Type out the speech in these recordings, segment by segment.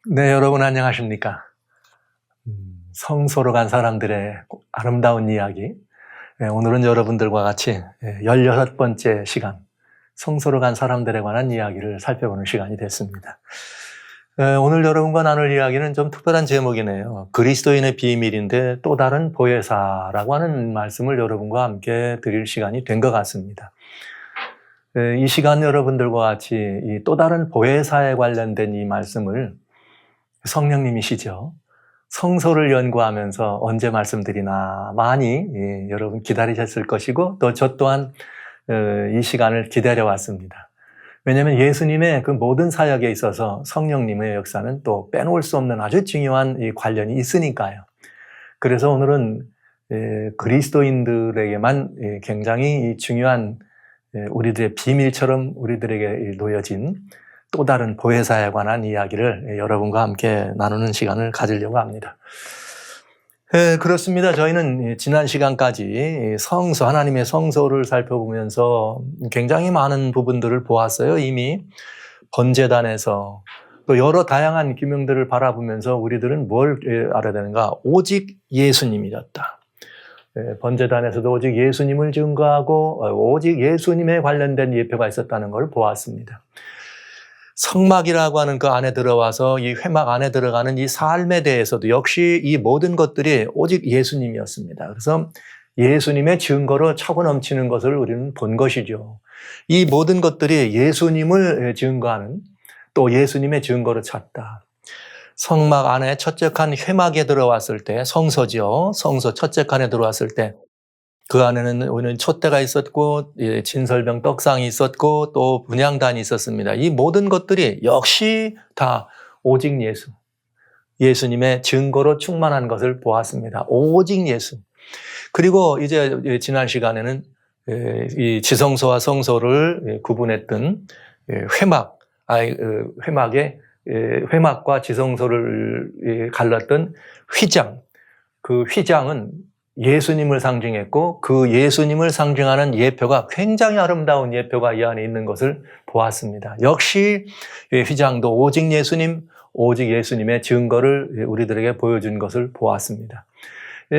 네, 여러분 안녕하십니까? 성소로 간 사람들의 아름다운 이야기. 오늘은 여러분들과 같이 16번째 시간, 성소로 간 사람들에 관한 이야기를 살펴보는 시간이 됐습니다. 오늘 여러분과 나눌 이야기는 좀 특별한 제목이네요. 그리스도인의 비밀인데 또 다른 보혜사라고 하는 말씀을 여러분과 함께 드릴 시간이 된 것 같습니다. 이 시간 여러분들과 같이 이 또 다른 보혜사에 관련된 이 말씀을 성령님이시죠. 성소를 연구하면서 언제 말씀드리나 많이 여러분 기다리셨을 것이고 또 저 또한 이 시간을 기다려왔습니다. 왜냐하면 예수님의 그 모든 사역에 있어서 성령님의 역사는 또 빼놓을 수 없는 아주 중요한 이 관련이 있으니까요. 그래서 오늘은 그리스도인들에게만 굉장히 중요한 우리들의 비밀처럼 우리들에게 놓여진 또 다른 보혜사에 관한 이야기를 여러분과 함께 나누는 시간을 가지려고 합니다. 그렇습니다. 저희는 지난 시간까지 성소, 하나님의 성소를 살펴보면서 굉장히 많은 부분들을 보았어요. 이미 번제단에서 또 여러 다양한 기명들을 바라보면서 우리들은 뭘 알아야 되는가? 오직 예수님이었다. 번제단에서도 오직 예수님을 증거하고 오직 예수님에 관련된 예표가 있었다는 걸 보았습니다. 성막이라고 하는 그 안에 들어와서 이 회막 안에 들어가는 이 삶에 대해서도 역시 이 모든 것들이 오직 예수님이었습니다. 그래서 예수님의 증거로 차고 넘치는 것을 우리는 본 것이죠. 이 모든 것들이 예수님을 증거하는 또 예수님의 증거로 찾다. 성막 안에 첫째 칸 회막에 들어왔을 때 성소죠. 성소 첫째 칸에 들어왔을 때 그 안에는 우리는 촛대가 있었고 진설병 떡상이 있었고 또 분향단이 있었습니다. 이 모든 것들이 역시 다 오직 예수, 예수님의 증거로 충만한 것을 보았습니다. 오직 예수. 그리고 이제 지난 시간에는 이 지성소와 성소를 구분했던 회막과 지성소를 갈랐던 휘장. 그 휘장은 예수님을 상징했고 그 예수님을 상징하는 예표가 굉장히 아름다운 예표가 이 안에 있는 것을 보았습니다. 역시 휘장도 오직 예수님, 오직 예수님의 증거를 우리들에게 보여준 것을 보았습니다.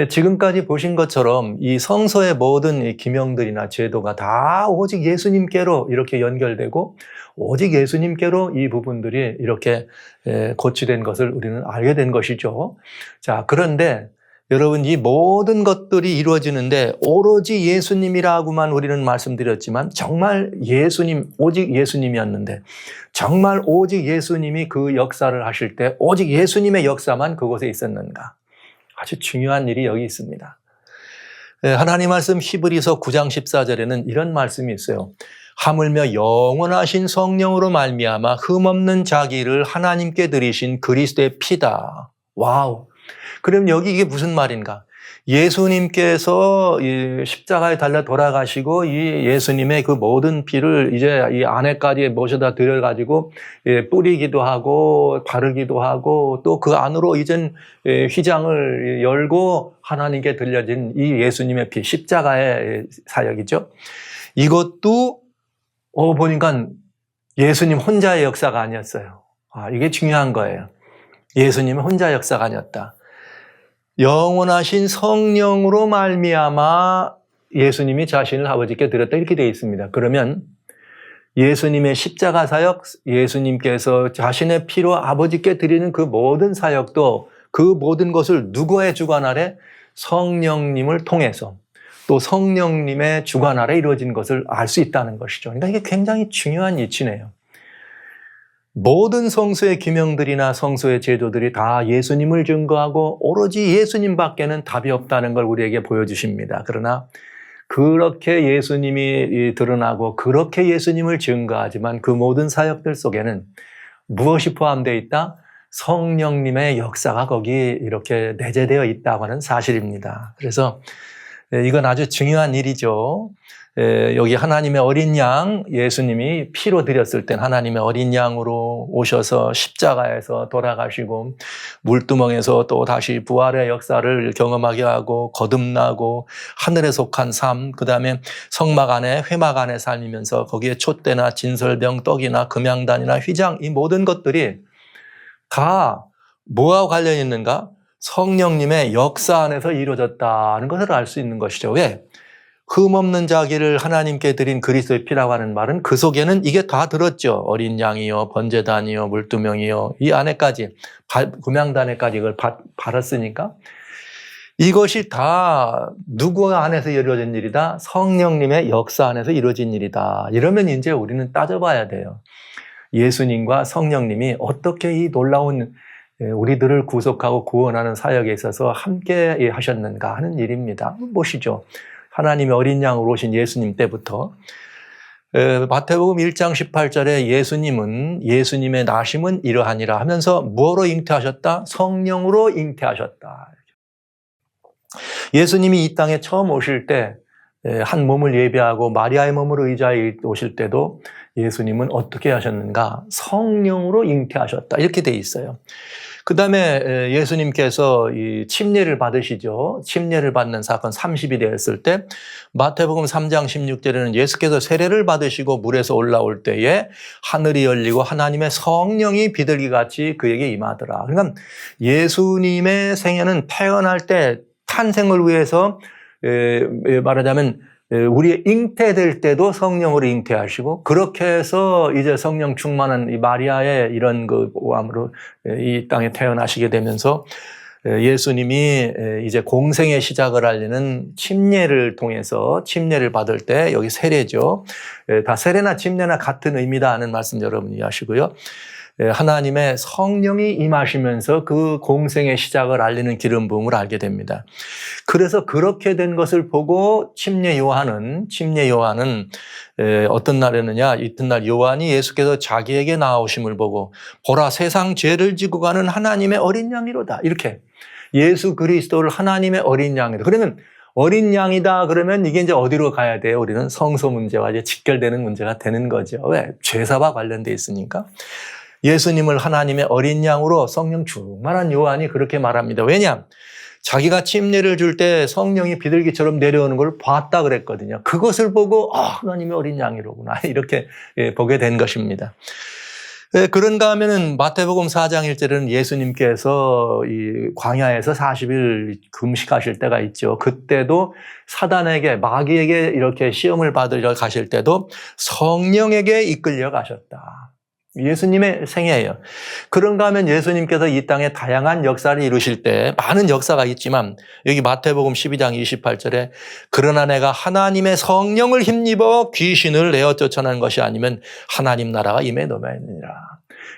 지금까지 보신 것처럼 이 성소의 모든 기명들이나 제도가 다 오직 예수님께로 이렇게 연결되고 오직 예수님께로 이 부분들이 이렇게 고치된 것을 우리는 알게 된 것이죠. 자, 그런데 여러분, 이 모든 것들이 이루어지는데 오로지 예수님이라고만 우리는 말씀드렸지만 정말 예수님, 오직 예수님이었는데 정말 오직 예수님이 그 역사를 하실 때 오직 예수님의 역사만 그곳에 있었는가? 아주 중요한 일이 여기 있습니다. 하나님 말씀 히브리서 9장 14절에는 이런 말씀이 있어요. 하물며 영원하신 성령으로 말미암아 흠없는 자기를 하나님께 드리신 그리스도의 피다. 와우. 그럼 여기 이게 무슨 말인가? 예수님께서 십자가에 달려 돌아가시고 이 예수님의 그 모든 피를 이제 이 안에까지 모셔다 드려가지고 뿌리기도 하고 바르기도 하고 또 그 안으로 이젠 휘장을 열고 하나님께 들려진 이 예수님의 피, 십자가의 사역이죠. 이것도 보니까 예수님 혼자의 역사가 아니었어요. 이게 중요한 거예요. 예수님은 혼자 역사가 아니었다. 영원하신 성령으로 말미암아 예수님이 자신을 아버지께 드렸다 이렇게 되어 있습니다. 그러면 예수님의 십자가 사역, 예수님께서 자신의 피로 아버지께 드리는 그 모든 사역도 그 모든 것을 누구의 주관 아래? 성령님을 통해서 또 성령님의 주관 아래 이루어진 것을 알 수 있다는 것이죠. 그러니까 이게 굉장히 중요한 이치네요. 모든 성소의 기명들이나 성소의 제도들이 다 예수님을 증거하고 오로지 예수님밖에는 답이 없다는 걸 우리에게 보여주십니다. 그러나 그렇게 예수님이 드러나고 그렇게 예수님을 증거하지만 그 모든 사역들 속에는 무엇이 포함되어 있다? 성령님의 역사가 거기 이렇게 내재되어 있다고 하는 사실입니다. 그래서 이건 아주 중요한 일이죠. 여기 하나님의 어린 양, 예수님이 피로 드렸을 땐 하나님의 어린 양으로 오셔서 십자가에서 돌아가시고 물두멍에서 또 다시 부활의 역사를 경험하게 하고 거듭나고 하늘에 속한 삶, 그 다음에 성막 안에 회막 안에 살면서 거기에 촛대나 진설병 떡이나 금양단이나 휘장 이 모든 것들이 다 뭐와 관련이 있는가? 성령님의 역사 안에서 이루어졌다는 것을 알 수 있는 것이죠. 왜? 흠없는 자기를 하나님께 드린 그리스도의 피라고 하는 말은 그 속에는 이게 다 들었죠. 어린 양이요, 번제단이요, 물두멍이요, 이 안에까지, 금양단에까지 이걸 바랐으니까 이것이 다 누구 안에서 이루어진 일이다? 성령님의 역사 안에서 이루어진 일이다. 이러면 이제 우리는 따져봐야 돼요. 예수님과 성령님이 어떻게 이 놀라운 우리들을 구속하고 구원하는 사역에 있어서 함께 하셨는가 하는 일입니다. 보시죠. 하나님의 어린 양으로 오신 예수님 때부터 마태복음 1장 18절에 예수님은 예수님의 나심은 이러하니라 하면서 무엇으로 잉태하셨다? 성령으로 잉태하셨다. 예수님이 이 땅에 처음 오실 때 한 몸을 예비하고 마리아의 몸으로 의자에 오실 때도 예수님은 어떻게 하셨는가? 성령으로 잉태하셨다. 이렇게 돼 있어요. 그 다음에 예수님께서 이 침례를 받으시죠. 침례를 받는 사건 30이 되었을 때 마태복음 3장 16절에는 예수께서 세례를 받으시고 물에서 올라올 때에 하늘이 열리고 하나님의 성령이 비둘기같이 그에게 임하더라. 그러니까 예수님의 생애는 태어날 때 탄생을 위해서 말하자면 우리 잉태될 때도 성령으로 잉태하시고 그렇게 해서 이제 성령 충만한 이 마리아의 이런 그 보암으로 이 땅에 태어나시게 되면서 예수님이 이제 공생의 시작을 알리는 침례를 통해서 침례를 받을 때 여기 세례죠. 다 세례나 침례나 같은 의미다 하는 말씀 여러분이 하시고요. 하나님의 성령이 임하시면서 그 공생의 시작을 알리는 기름 부음을 알게 됩니다. 그래서 그렇게 된 것을 보고 침례 요한은 어떤 날이었느냐? 이튿날 요한이 예수께서 자기에게 나오심을 보고 보라 세상 죄를 지고 가는 하나님의 어린 양이로다. 이렇게 예수 그리스도를 하나님의 어린 양이다. 그러면 어린 양이다 그러면 이게 이제 어디로 가야 돼요? 우리는 성소 문제와 이제 직결되는 문제가 되는 거죠. 왜? 죄사와 관련돼 있으니까. 예수님을 하나님의 어린 양으로 성령 충만한 요한이 그렇게 말합니다. 왜냐? 자기가 침례를 줄 때 성령이 비둘기처럼 내려오는 걸 봤다 그랬거든요. 그것을 보고 하나님의 어린 양이로구나 이렇게 보게 된 것입니다. 그런가 하면은 마태복음 4장 1절에는 예수님께서 이 광야에서 40일 금식하실 때가 있죠. 그때도 사단에게 마귀에게 이렇게 시험을 받으러 가실 때도 성령에게 이끌려 가셨다. 예수님의 생애예요. 그런가 하면 예수님께서 이 땅에 다양한 역사를 이루실 때 많은 역사가 있지만 여기 마태복음 12장 28절에 그러나 내가 하나님의 성령을 힘입어 귀신을 내어 쫓아내는 것이 아니면 하나님 나라가 임에 넘어있느니라.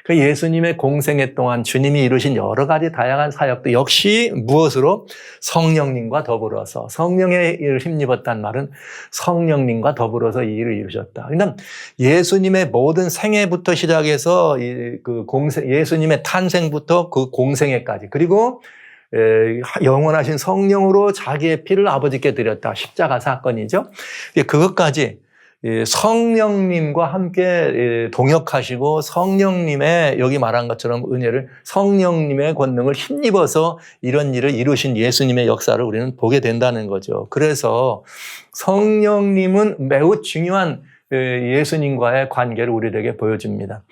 그러니까 예수님의 공생애 동안 주님이 이루신 여러 가지 다양한 사역도 역시 무엇으로? 성령님과 더불어서 성령의 일을 힘입었단 말은 성령님과 더불어서 이 일을 이루셨다. 그러니까 예수님의 모든 생애부터 시작해서 예수님의 탄생부터 그 공생애까지 그리고 영원하신 성령으로 자기의 피를 아버지께 드렸다. 십자가 사건이죠. 그것까지 성령님과 함께 동역하시고 성령님의 여기 말한 것처럼 은혜를 성령님의 권능을 힘입어서 이런 일을 이루신 예수님의 역사를 우리는 보게 된다는 거죠. 그래서 성령님은 매우 중요한 예수님과의 관계를 우리에게 보여줍니다.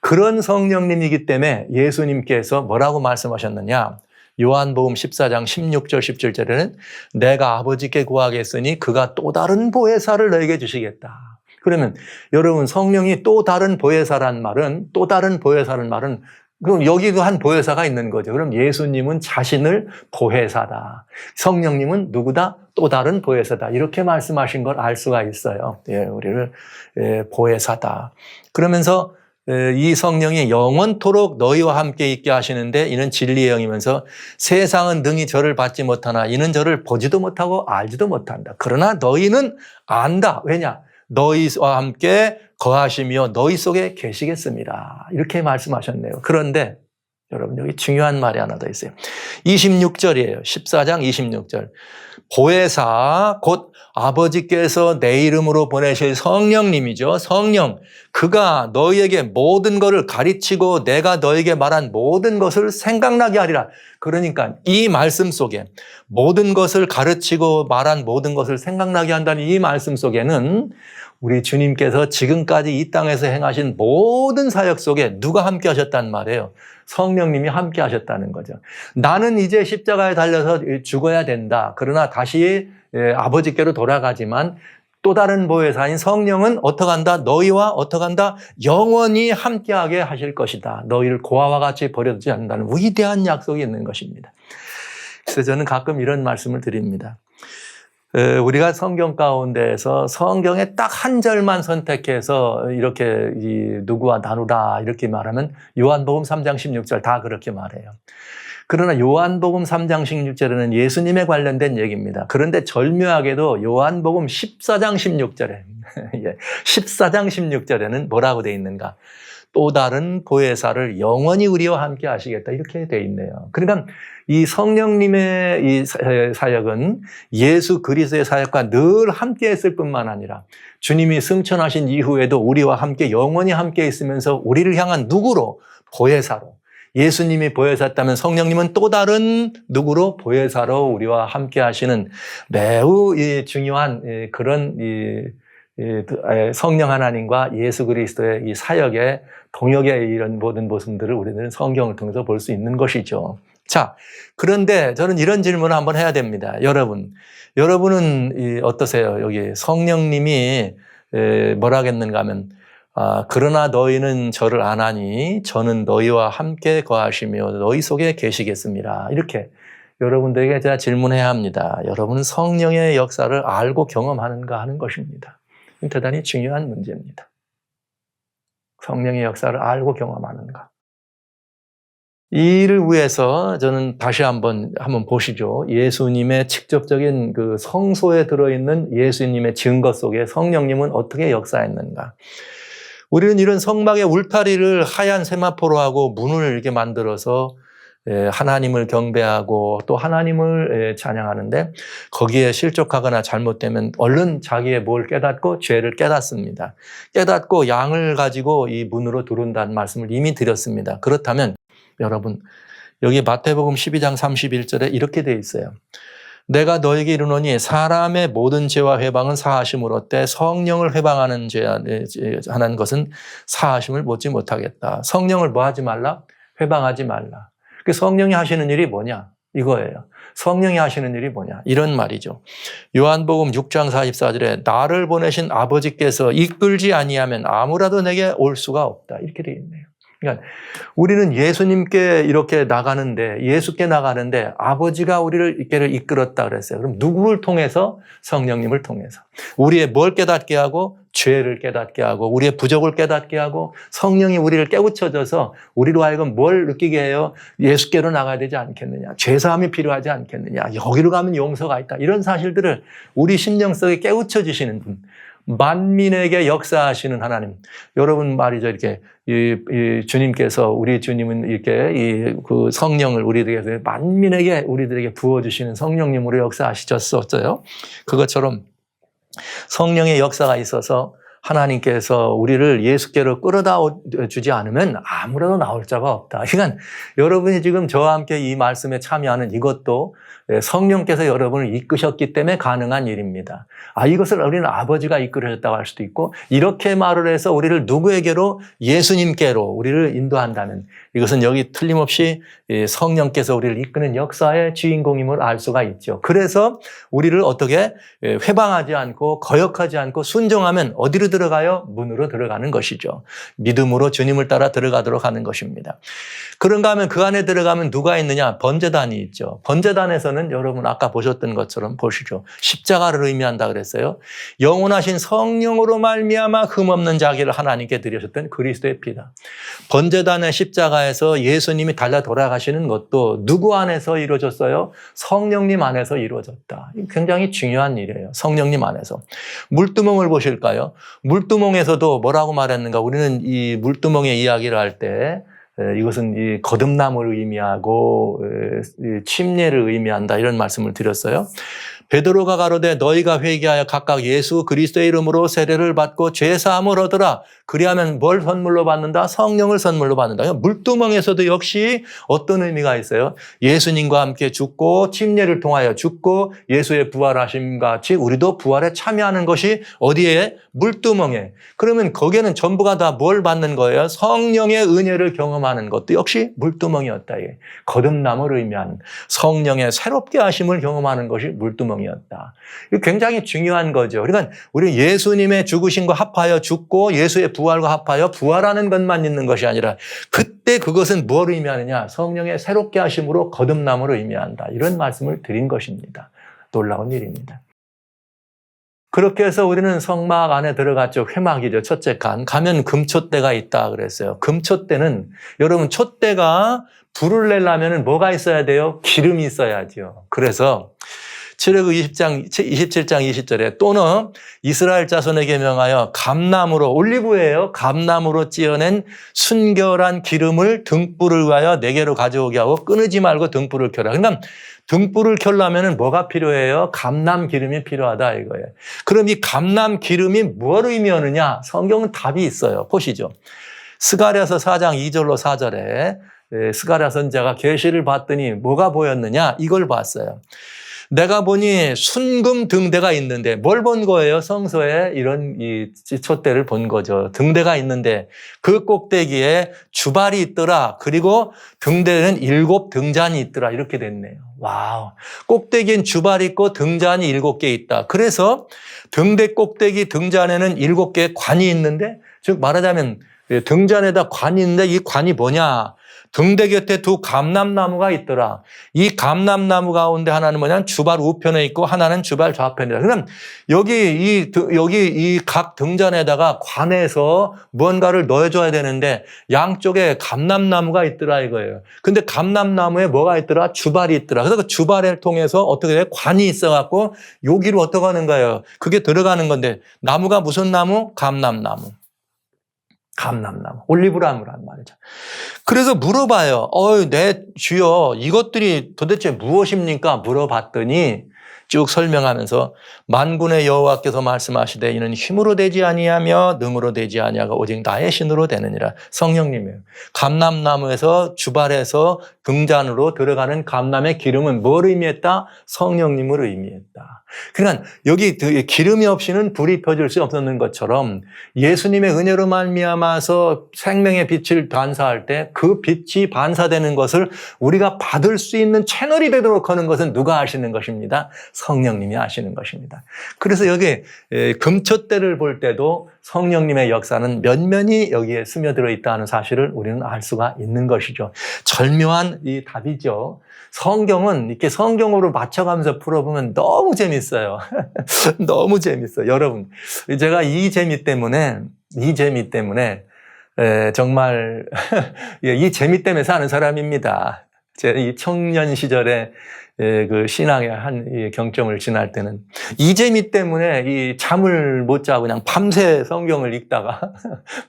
그런 성령님이기 때문에 예수님께서 뭐라고 말씀하셨느냐? 요한복음 14장 16절 17절에는 내가 아버지께 구하겠으니 그가 또 다른 보혜사를 너에게 주시겠다. 그러면 여러분 성령이 또 다른 보혜사란 말은 그럼 여기도 한 보혜사가 있는 거죠. 그럼 예수님은 자신을 보혜사다. 성령님은 누구다? 또 다른 보혜사다. 이렇게 말씀하신 걸 알 수가 있어요. 우리를 보혜사다. 그러면서 이 성령이 영원토록 너희와 함께 있게 하시는데 이는 진리의 영이면서 세상은 능히 저를 받지 못하나 이는 저를 보지도 못하고 알지도 못한다. 그러나 너희는 안다. 왜냐? 너희와 함께 거하시며 너희 속에 계시겠습니다. 이렇게 말씀하셨네요. 그런데 여러분 여기 중요한 말이 하나 더 있어요. 26절이에요. 14장 26절. 보혜사 곧 아버지께서 내 이름으로 보내실 성령님이죠. 성령. 그가 너희에게 모든 것을 가르치고 내가 너희에게 말한 모든 것을 생각나게 하리라. 그러니까 이 말씀 속에 모든 것을 가르치고 말한 모든 것을 생각나게 한다는 이 말씀 속에는 우리 주님께서 지금까지 이 땅에서 행하신 모든 사역 속에 누가 함께 하셨단 말이에요? 성령님이 함께 하셨다는 거죠. 나는 이제 십자가에 달려서 죽어야 된다. 그러나 다시 아버지께로 돌아가지만 또 다른 보혜사인 성령은 어떻게 한다? 너희와 어떻게 한다? 영원히 함께하게 하실 것이다. 너희를 고아와 같이 버려두지 않는다는 위대한 약속이 있는 것입니다. 그래서 저는 가끔 이런 말씀을 드립니다. 우리가 성경 가운데에서 성경에 딱 한 절만 선택해서 이렇게 누구와 나누라 이렇게 말하면 요한복음 3장 16절 다 그렇게 말해요. 그러나 요한복음 3장 16절에는 예수님에 관련된 얘기입니다. 그런데 절묘하게도 요한복음 14장 16절에 14장 16절에는 뭐라고 돼 있는가? 또 다른 보혜사를 영원히 우리와 함께 하시겠다 이렇게 돼 있네요. 그러니까 이 성령님의 이 사역은 예수 그리스도의 사역과 늘 함께 했을 뿐만 아니라 주님이 승천하신 이후에도 우리와 함께 영원히 함께 있으면서 우리를 향한 누구로? 보혜사로. 예수님이 보혜사였다면 성령님은 또 다른 누구로? 보혜사로 우리와 함께 하시는 매우 중요한 그런 성령 하나님과 예수 그리스도의 이 사역의 동역의 이런 모든 모습들을 우리는 성경을 통해서 볼 수 있는 것이죠. 자, 그런데 저는 이런 질문을 한번 해야 됩니다. 여러분은 어떠세요? 여기 성령님이 뭐라 하겠는가 하면 그러나 너희는 저를 아나니 저는 너희와 함께 거하시며 너희 속에 계시겠습니다. 이렇게 여러분들에게 제가 질문해야 합니다. 여러분은 성령의 역사를 알고 경험하는가 하는 것입니다. 대단히 중요한 문제입니다. 성령의 역사를 알고 경험하는가. 이를 위해서 저는 다시 한번 보시죠. 예수님의 직접적인 그 성소에 들어있는 예수님의 증거 속에 성령님은 어떻게 역사했는가. 우리는 이런 성막의 울타리를 하얀 세마포로 하고 문을 이렇게 만들어서 하나님을 경배하고 또 하나님을 찬양하는데 거기에 실족하거나 잘못되면 얼른 자기의 뭘 깨닫고 죄를 깨닫습니다. 깨닫고 양을 가지고 이 문으로 들어온다는 말씀을 이미 드렸습니다. 그렇다면 여러분 여기 마태복음 12장 31절에 이렇게 되어 있어요. 내가 너에게 이르노니 사람의 모든 죄와 회방은 사하심을 얻되 성령을 회방하는 하는 것은 사하심을 얻지 못하겠다. 성령을 뭐 하지 말라? 회방하지 말라. 그 성령이 하시는 일이 뭐냐? 이거예요. 성령이 하시는 일이 뭐냐? 이런 말이죠. 요한복음 6장 44절에 나를 보내신 아버지께서 이끌지 아니하면 아무라도 내게 올 수가 없다. 이렇게 되어 있네요. 그러니까 우리는 예수님께 이렇게 나가는데 예수께 나가는데 아버지가 우리를 이끌었다 그랬어요. 그럼 누구를 통해서? 성령님을 통해서. 우리의 뭘 깨닫게 하고 죄를 깨닫게 하고 우리의 부족을 깨닫게 하고 성령이 우리를 깨우쳐줘서 우리로 하여금 뭘 느끼게 해요? 예수께로 나가야 되지 않겠느냐. 죄사함이 필요하지 않겠느냐. 여기로 가면 용서가 있다. 이런 사실들을 우리 심령 속에 깨우쳐 주시는 분. 만민에게 역사하시는 하나님. 여러분 말이죠. 이렇게 주님께서 우리 주님은 이렇게 그 성령을 우리들에게 만민에게 우리들에게 부어주시는 성령님으로 역사하셨었어요. 그것처럼 성령의 역사가 있어서 하나님께서 우리를 예수께로 끌어다 주지 않으면 아무래도 나올 자가 없다. 그러니까 여러분이 지금 저와 함께 이 말씀에 참여하는 이것도 성령께서 여러분을 이끄셨기 때문에 가능한 일입니다. 이것을 우리는 아버지가 이끌으셨다고 할 수도 있고 이렇게 말을 해서 우리를 누구에게로? 예수님께로 우리를 인도한다면 이것은 여기 틀림없이 성령께서 우리를 이끄는 역사의 주인공임을 알 수가 있죠. 그래서 우리를 어떻게 회방하지 않고 거역하지 않고 순종하면 어디로 들어가요? 문으로 들어가는 것이죠. 믿음으로 주님을 따라 들어가도록 하는 것입니다. 그런가 하면 그 안에 들어가면 누가 있느냐? 번제단이 있죠. 번제단에서는 여러분 아까 보셨던 것처럼 보시죠. 십자가를 의미한다 그랬어요. 영원하신 성령으로 말미암아 흠없는 자기를 하나님께 드리셨던 그리스도의 피다. 번제단의 십자가에서 예수님이 달려 돌아가시는 것도 누구 안에서 이루어졌어요? 성령님 안에서 이루어졌다. 굉장히 중요한 일이에요. 성령님 안에서. 물두멍을 보실까요? 물두멍에서도 뭐라고 말했는가? 우리는 이 물두멍의 이야기를 할 때 이것은 이 거듭남을 의미하고 침례를 의미한다 이런 말씀을 드렸어요. 베드로가 가로되 너희가 회개하여 각각 예수 그리스도의 이름으로 세례를 받고 죄 사함을 얻으라. 그리하면 뭘 선물로 받는다? 성령을 선물로 받는다. 물두멍에서도 역시 어떤 의미가 있어요? 예수님과 함께 죽고 침례를 통하여 죽고 예수의 부활하심 같이 우리도 부활에 참여하는 것이 어디에? 물두멍에. 그러면 거기에는 전부가 다 뭘 받는 거예요? 성령의 은혜를 경험하는 것도 역시 물두멍이었다. 거듭남을 의미한 성령의 새롭게 하심을 경험하는 것이 물두멍이었다. 이거 굉장히 중요한 거죠. 그러니까 우리 예수님의 죽으심과 합하여 죽고 예수의 부활과 합하여 부활하는 것만 있는 것이 아니라 그때 그것은 뭘 의미하느냐? 성령의 새롭게 하심으로 거듭남을 의미한다. 이런 말씀을 드린 것입니다. 놀라운 일입니다. 그렇게 해서 우리는 성막 안에 들어갔죠. 회막이죠. 첫째 칸. 가면 금촛대가 있다 그랬어요. 금촛대는 여러분 촛대가 불을 내려면 뭐가 있어야 돼요? 기름이 있어야죠. 그래서 출애굽 27장 20절에 또는 이스라엘 자손에게 명하여 감나무로 올리브예요. 감나무로 찧어낸 순결한 기름을 등불을 위하여 내게로 가져오게 하고 끊지 말고 등불을 켜라. 그러니까 등불을 켜려면 뭐가 필요해요? 감람 기름이 필요하다 이거예요. 그럼 이 감람 기름이 뭘 의미하느냐? 성경은 답이 있어요. 보시죠. 스가랴서 4장 2절로 4절에 스가랴 선지자가 계시를 봤더니 뭐가 보였느냐? 이걸 봤어요. 내가 보니 순금 등대가 있는데 뭘 본 거예요? 성소에 이런 이 촛대를 본 거죠. 등대가 있는데 그 꼭대기에 주발이 있더라. 그리고 등대는 7 등잔이 있더라. 이렇게 됐네요. 와우. 꼭대기엔 주발이 있고 등잔이 7개 있다. 그래서 등대 꼭대기 등잔에는 7개의 관이 있는데 즉 말하자면 등잔에다 관이 있는데 이 관이 뭐냐? 등대 곁에 2 감람나무가 있더라. 이 감람나무 가운데 하나는 뭐냐면 주발 우편에 있고 하나는 주발 좌편이다. 그럼 여기 이 각 등잔에다가 관에서 무언가를 넣어줘야 되는데 양쪽에 감람나무가 있더라 이거예요. 근데 감람나무에 뭐가 있더라? 주발이 있더라. 그래서 그 주발을 통해서 어떻게 돼? 관이 있어갖고 여기로 어떻게 하는 거예요? 그게 들어가는 건데 나무가 무슨 나무? 감람나무. 감람나무, 올리브나무란 말이죠. 그래서 물어봐요. 내 주여 이것들이 도대체 무엇입니까? 물어봤더니 쭉 설명하면서 만군의 여호와께서 말씀하시되 이는 힘으로 되지 아니하며 능으로 되지 아니하고 오직 나의 신으로 되느니라. 성령님이에요. 감람나무에서 주발에서 등잔으로 들어가는 감람의 기름은 뭘 의미했다? 성령님을 의미했다. 그러니까 여기 기름이 없이는 불이 펴질 수 없는 것처럼 예수님의 은혜로 말미암아서 생명의 빛을 반사할 때 그 빛이 반사되는 것을 우리가 받을 수 있는 채널이 되도록 하는 것은 누가 하시는 것입니다? 성령님이 하시는 것입니다. 그래서 여기 금촛대를 볼 때도 성령님의 역사는 면면히 여기에 스며들어 있다는 사실을 우리는 알 수가 있는 것이죠. 절묘한 이 답이죠. 성경은 이렇게 성경으로 맞춰가면서 풀어보면 너무 재밌어요. 너무 재밌어요. 여러분, 제가 이 재미 때문에 정말 이 재미 때문에 사는 사람입니다. 제 이 청년 시절에 그 신앙의 한 경점을 지날 때는 이 재미 때문에 이 잠을 못 자고 그냥 밤새 성경을 읽다가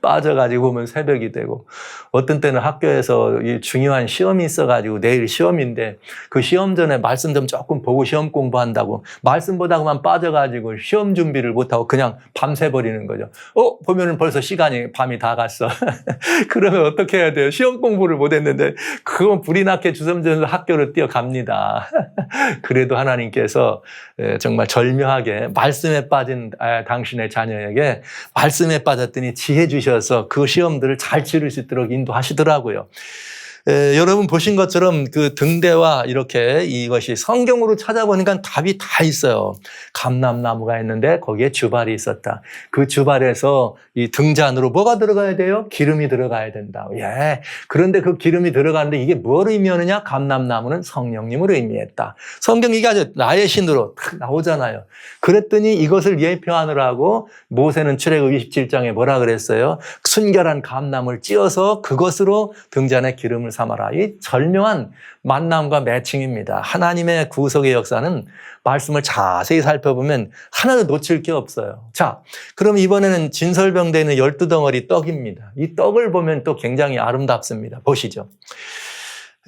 빠져가지고 보면 새벽이 되고 어떤 때는 학교에서 이 중요한 시험이 있어가지고 내일 시험인데 그 시험 전에 말씀 좀 조금 보고 시험 공부한다고 말씀 보다가만 빠져가지고 시험 준비를 못하고 그냥 밤새 버리는 거죠. 보면은 벌써 시간이 밤이 다 갔어. 그러면 어떻게 해야 돼요? 시험 공부를 못했는데 그건 불이 나게 주섬주섬 학교로 뛰어갑니다. 그래도 하나님께서 정말 절묘하게 말씀에 빠진 당신의 자녀에게 말씀에 빠졌더니 지혜 주셔서 그 시험들을 잘 치를 수 있도록 인도하시더라고요. 여러분 보신 것처럼 그 등대와 이렇게 이것이 성경으로 찾아보니까 답이 다 있어요. 감람나무가 있는데 거기에 주발이 있었다. 그 주발에서 이 등잔으로 뭐가 들어가야 돼요? 기름이 들어가야 된다. 그런데 그 기름이 들어가는데 이게 뭘 의미하느냐? 감람나무는 성령님을 의미했다. 성경 이게 아주 나의 신으로 딱 나오잖아요. 그랬더니 이것을 예표하느라고 모세는 출애굽 27장에 뭐라 그랬어요? 순결한 감람을 찧어서 그것으로 등잔에 기름을 삼아라. 이 절묘한 만남과 매칭입니다. 하나님의 구속의 역사는 말씀을 자세히 살펴보면 하나도 놓칠 게 없어요. 자, 그럼 이번에는 진설병대에 있는 12덩어리 떡입니다. 이 떡을 보면 또 굉장히 아름답습니다. 보시죠.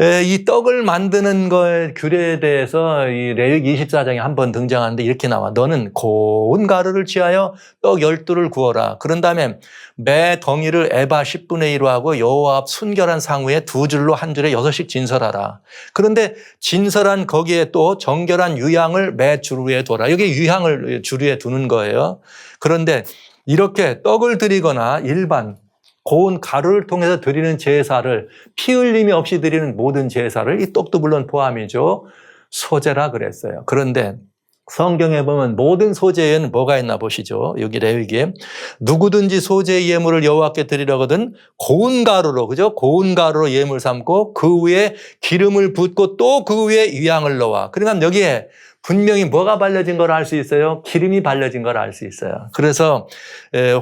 이 떡을 만드는 거의 규례에 대해서 이 레위기 24장에 한 번 등장하는데 이렇게 나와. 너는 고운 가루를 취하여 떡 12를 구워라. 그런 다음에 매 덩이를 에바 10분의 1로 하고 여호와 앞 순결한 상우에 2줄로 한 줄에 6씩 진설하라. 그런데 진설한 거기에 또 정결한 유향을 매 주루에 둬라. 여기 유향을 주루에 두는 거예요. 그런데 이렇게 떡을 드리거나 일반 고운 가루를 통해서 드리는 제사를 피 흘림이 없이 드리는 모든 제사를 이 떡도 물론 포함이죠. 소제라 그랬어요. 그런데 성경에 보면 모든 소제에는 뭐가 있나 보시죠. 여기 레위기에 누구든지 소제 예물을 여호와께 드리려거든 고운 가루로 그죠? 고운 가루로 예물 삼고 그 위에 기름을 붓고 또 그 위에 유향을 넣어. 그러니까 여기에 분명히 뭐가 발려진 걸 알 수 있어요? 기름이 발려진 걸 알 수 있어요. 그래서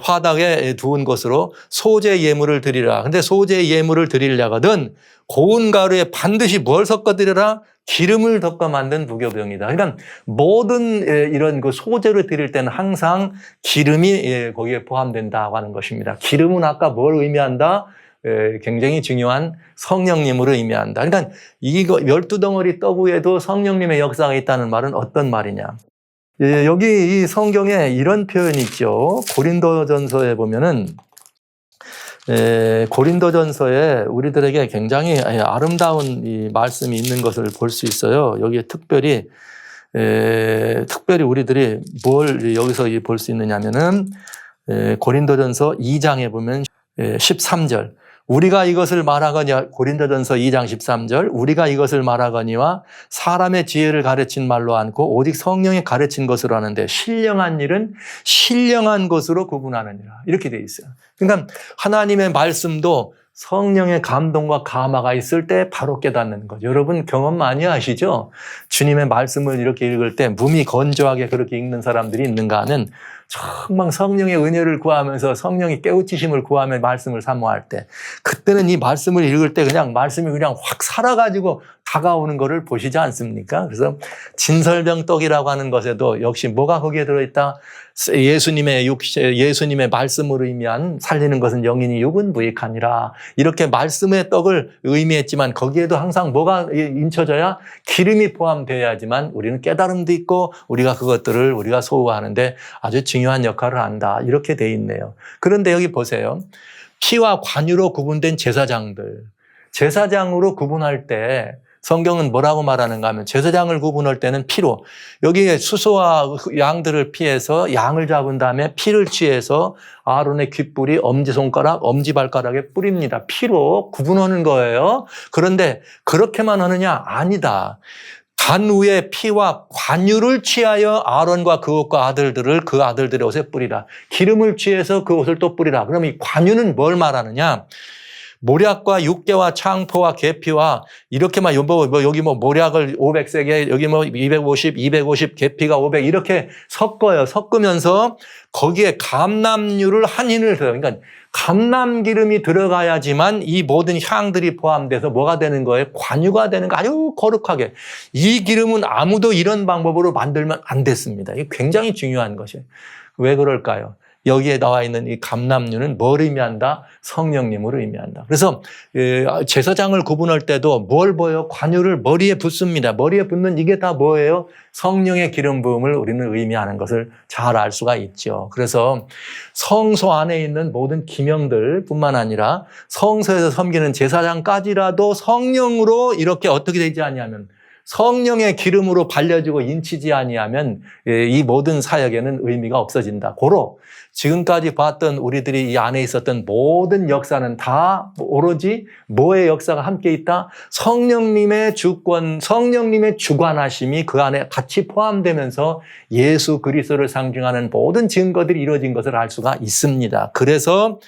화덕에 두은 것으로 소제 예물을 드리라. 근데 소제 예물을 드리려거든 고운 가루에 반드시 뭘 섞어 드리라? 기름을 덮어 만든 무교병이다. 그러니까 모든 이런 그 소제를 드릴 때는 항상 기름이 거기에 포함된다고 하는 것입니다. 기름은 아까 뭘 의미한다? 굉장히 중요한 성령님으로 의미한다. 그러니까 이거 12덩어리 떡 위에도 성령님의 역사가 있다는 말은 어떤 말이냐? 여기 이 성경에 이런 표현이 있죠. 고린도전서에 보면은 고린도전서에 우리들에게 굉장히 아름다운 이 말씀이 있는 것을 볼 수 있어요. 여기에 특별히 우리들이 뭘 여기서 볼 수 있느냐면은 고린도전서 2장에 보면 13절 우리가 이것을 말하거니와 고린도전서 2장 13절 우리가 이것을 말하거니와 사람의 지혜를 가르친 말로 않고 오직 성령이 가르친 것으로 하는데 신령한 일은 신령한 것으로 구분하느니라 이렇게 돼 있어요. 그러니까 하나님의 말씀도 성령의 감동과 감화가 있을 때 바로 깨닫는 거죠. 여러분 경험 많이 하시죠? 주님의 말씀을 이렇게 읽을 때 몸이 건조하게 그렇게 읽는 사람들이 있는가 하면 정말 성령의 은혜를 구하면서 성령의 깨우치심을 구하며 말씀을 사모할 때 그때는 이 말씀을 읽을 때 그냥 말씀이 그냥 확 살아가지고 다가오는 것을 보시지 않습니까? 그래서 진설병떡이라고 하는 것에도 역시 뭐가 거기에 들어있다? 예수님의 말씀으로 의미한 살리는 것은 영이니 육은 무익하니라. 이렇게 말씀의 떡을 의미했지만 거기에도 항상 뭐가 인쳐져야 기름이 포함되어야지만 우리는 깨달음도 있고 우리가 그것들을 우리가 소화하는데 아주 중요한 역할을 한다. 이렇게 돼 있네요. 그런데 여기 보세요. 피와 관유로 구분된 제사장으로 구분할 때 성경은 뭐라고 말하는가 하면 제사장을 구분할 때는 피로 여기에 수소와 양들을 피해서 양을 잡은 다음에 피를 취해서 아론의 귓불이 엄지손가락, 엄지발가락에 뿌립니다. 피로 구분하는 거예요. 그런데 그렇게만 하느냐? 아니다. 단 위에 피와 관유를 취하여 아론과 그 옷과 아들들을 그 아들들의 옷에 뿌리라. 기름을 취해서 그 옷을 또 뿌리라. 그럼 이 관유는 뭘 말하느냐? 모략과 육개와 창포와 계피와 이렇게만 여기 모략을 500세개 여기 250 계피가 500 이렇게 섞어요. 섞으면서 거기에 감람유를 한 hin을 써요. 그러니까 감람 기름이 들어가야지만 이 모든 향들이 포함돼서 뭐가 되는 거예요? 관유가 되는 거 아주 거룩하게. 이 기름은 아무도 이런 방법으로 만들면 안 됐습니다. 이게 굉장히 중요한 것이에요. 왜 그럴까요? 여기에 나와 있는 이 감람유는 뭘 의미한다? 성령님으로 의미한다. 그래서 제사장을 구분할 때도 뭘 보여요? 관유를 머리에 붓습니다. 머리에 붓는 이게 다 뭐예요? 성령의 기름 부음을 우리는 의미하는 것을 잘 알 수가 있죠. 그래서 성소 안에 있는 모든 기명들 뿐만 아니라 성소에서 섬기는 제사장까지라도 성령으로 이렇게 어떻게 되지 않냐면 성령의 기름으로 발려지고 인치지 아니하면 이 모든 사역에는 의미가 없어진다. 고로 지금까지 봤던 우리들이 이 안에 있었던 모든 역사는 다 오로지 뭐의 역사가 함께 있다? 성령님의 주권, 성령님의 주관하심이 그 안에 같이 포함되면서 예수 그리스도를 상징하는 모든 증거들이 이루어진 것을 알 수가 있습니다. 그래서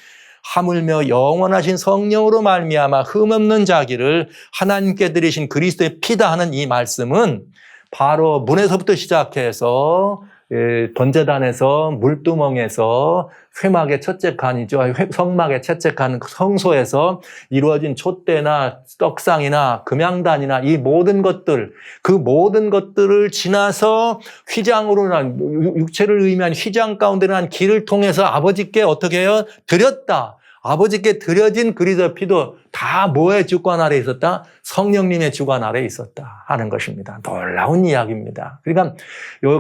하물며 영원하신 성령으로 말미암아 흠없는 자기를 하나님께 드리신 그리스도의 피다 하는 이 말씀은 바로 문에서부터 시작해서 번제단에서 물두멍에서 회막의 첫째 칸이죠. 성막의 첫째 칸 성소에서 이루어진 촛대나 떡상이나 금양단이나 이 모든 것들, 그 모든 것들을 지나서 휘장으로 난 육체를 의미한 휘장 가운데 난 길을 통해서 아버지께 어떻게 해요? 드렸다. 아버지께 드려진 그리스도의 피도 다 뭐의 주권 아래 있었다? 성령님의 주권 아래 있었다 하는 것입니다. 놀라운 이야기입니다. 그러니까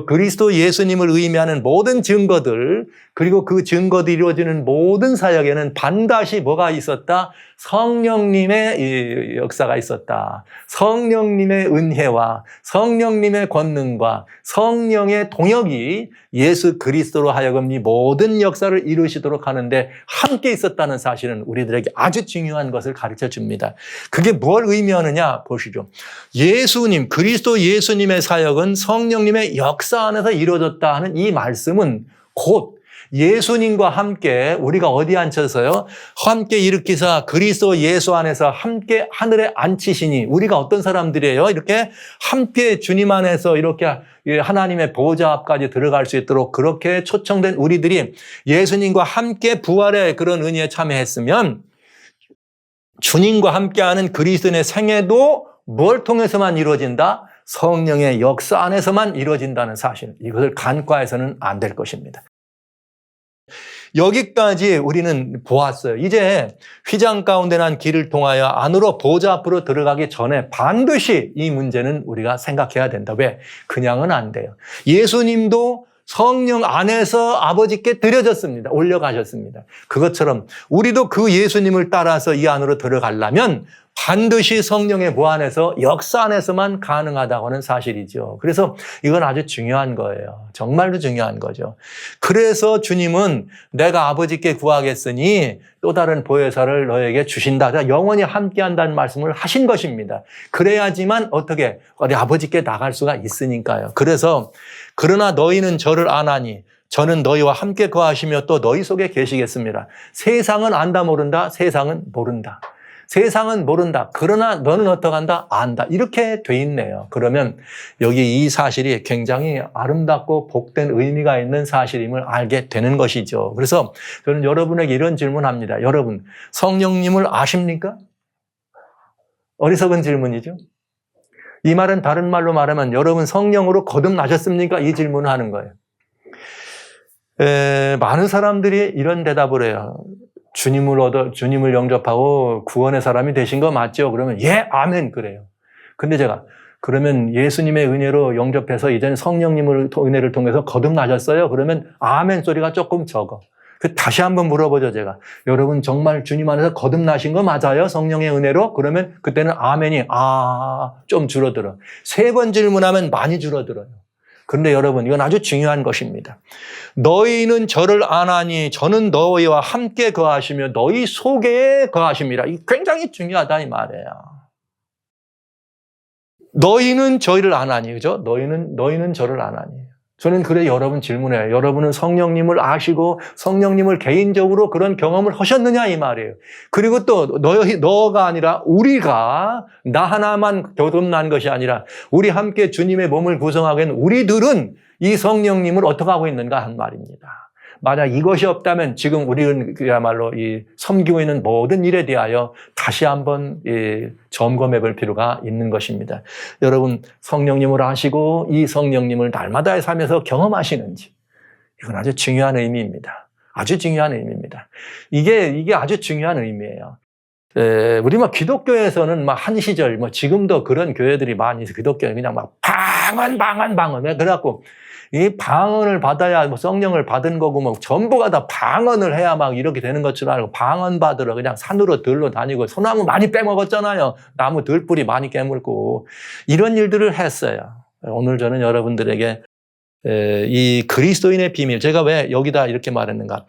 그리스도 예수님을 의미하는 모든 증거들, 그리고 그 증거들이 이루어지는 모든 사역에는 반드시 뭐가 있었다? 성령님의 역사가 있었다. 성령님의 은혜와 성령님의 권능과 성령의 동역이 예수 그리스도로 하여금 이 모든 역사를 이루시도록 하는데 함께 있었다는 사실은 우리들에게 아주 중요한 것을 가르쳐 줍니다. 그게 뭘 의미하느냐 보시죠. 예수님, 그리스도 예수님의 사역은 성령님의 역사 안에서 이루어졌다 하는 이 말씀은 곧 예수님과 함께 우리가 어디 앉혀서요? 함께 일으키사 그리스도 예수 안에서 함께 하늘에 앉히시니 우리가 어떤 사람들이에요? 이렇게 함께 주님 안에서 이렇게 하나님의 보좌 앞까지 들어갈 수 있도록 그렇게 초청된 우리들이 예수님과 함께 부활의 그런 은혜에 참여했으면 주님과 함께하는 그리스도인의 생애도 뭘 통해서만 이루어진다? 성령의 역사 안에서만 이루어진다는 사실. 이것을 간과해서는 안 될 것입니다. 여기까지 우리는 보았어요. 이제 휘장 가운데 난 길을 통하여 안으로 보좌 앞으로 들어가기 전에 반드시 이 문제는 우리가 생각해야 된다. 왜? 그냥은 안 돼요. 예수님도 성령 안에서 아버지께 드려졌습니다. 올려가셨습니다. 그것처럼 우리도 그 예수님을 따라서 이 안으로 들어가려면 반드시 성령의 무한에서 역사 안에서만 가능하다고 하는 사실이죠. 그래서 이건 아주 중요한 거예요. 정말로 중요한 거죠. 그래서 주님은 내가 아버지께 구하겠으니 또 다른 보혜사를 너에게 주신다. 영원히 함께한다는 말씀을 하신 것입니다. 그래야지만 어떻게 우리 아버지께 나갈 수가 있으니까요. 그래서 그러나 너희는 저를 아나니 저는 너희와 함께 거하시며 또 너희 속에 계시겠습니다. 세상은 안다 모른다. 세상은 모른다. 세상은 모른다. 그러나 너는 어떡한다? 안다. 이렇게 돼 있네요. 그러면 여기 이 사실이 굉장히 아름답고 복된 의미가 있는 사실임을 알게 되는 것이죠. 그래서 저는 여러분에게 이런 질문합니다. 여러분, 성령님을 아십니까? 어리석은 질문이죠. 이 말은 다른 말로 말하면 여러분 성령으로 거듭나셨습니까? 이 질문을 하는 거예요. 많은 사람들이 이런 대답을 해요. 주님을 영접하고 구원의 사람이 되신 거 맞죠? 그러면 예, 아멘 그래요. 근데 제가 그러면 예수님의 은혜로 영접해서 이제는 성령님을 은혜를 통해서 거듭나셨어요? 그러면 아멘 소리가 조금 적어. 다시 한번 물어보죠, 제가. 여러분 정말 주님 안에서 거듭나신 거 맞아요? 성령의 은혜로? 그러면 그때는 아멘이 좀 줄어들어. 3번 질문하면 많이 줄어들어요. 그런데 여러분 이건 아주 중요한 것입니다. 너희는 저를 아나니 저는 너희와 함께 거하시며 너희 속에 거하십니다. 이게 굉장히 중요하다 이 말이에요. 너희는 저희를 아나니, 그죠? 너희는 저를 아나니. 저는 그래 여러분 질문해요. 여러분은 성령님을 아시고 성령님을 개인적으로 그런 경험을 하셨느냐 이 말이에요. 그리고 또 너가 아니라 우리가 나 하나만 거듭난 것이 아니라 우리 함께 주님의 몸을 구성하게 된 우리들은 이 성령님을 어떻게 하고 있는가 한 말입니다. 만약 이것이 없다면 지금 우리는 그야말로 이 섬기고 있는 모든 일에 대하여 다시 한번 점검해 볼 필요가 있는 것입니다. 여러분 성령님을 아시고 이 성령님을 날마다의 삶에서 경험하시는지 이건 아주 중요한 의미입니다. 아주 중요한 의미입니다. 이게 아주 중요한 의미예요. 우리 기독교에서는 한 시절 지금도 그런 교회들이 많이 있어요. 기독교는 그냥 방언 그래갖고 이 방언을 받아야 성령을 받은 거고 전부가 다 방언을 해야 이렇게 되는 것처럼 알고 방언 받으러 그냥 산으로 들러 다니고 소나무 많이 빼먹었잖아요. 나무 들뿌리 많이 깨물고 이런 일들을 했어요. 오늘 저는 여러분들에게 이 그리스도인의 비밀, 제가 왜 여기다 이렇게 말했는가?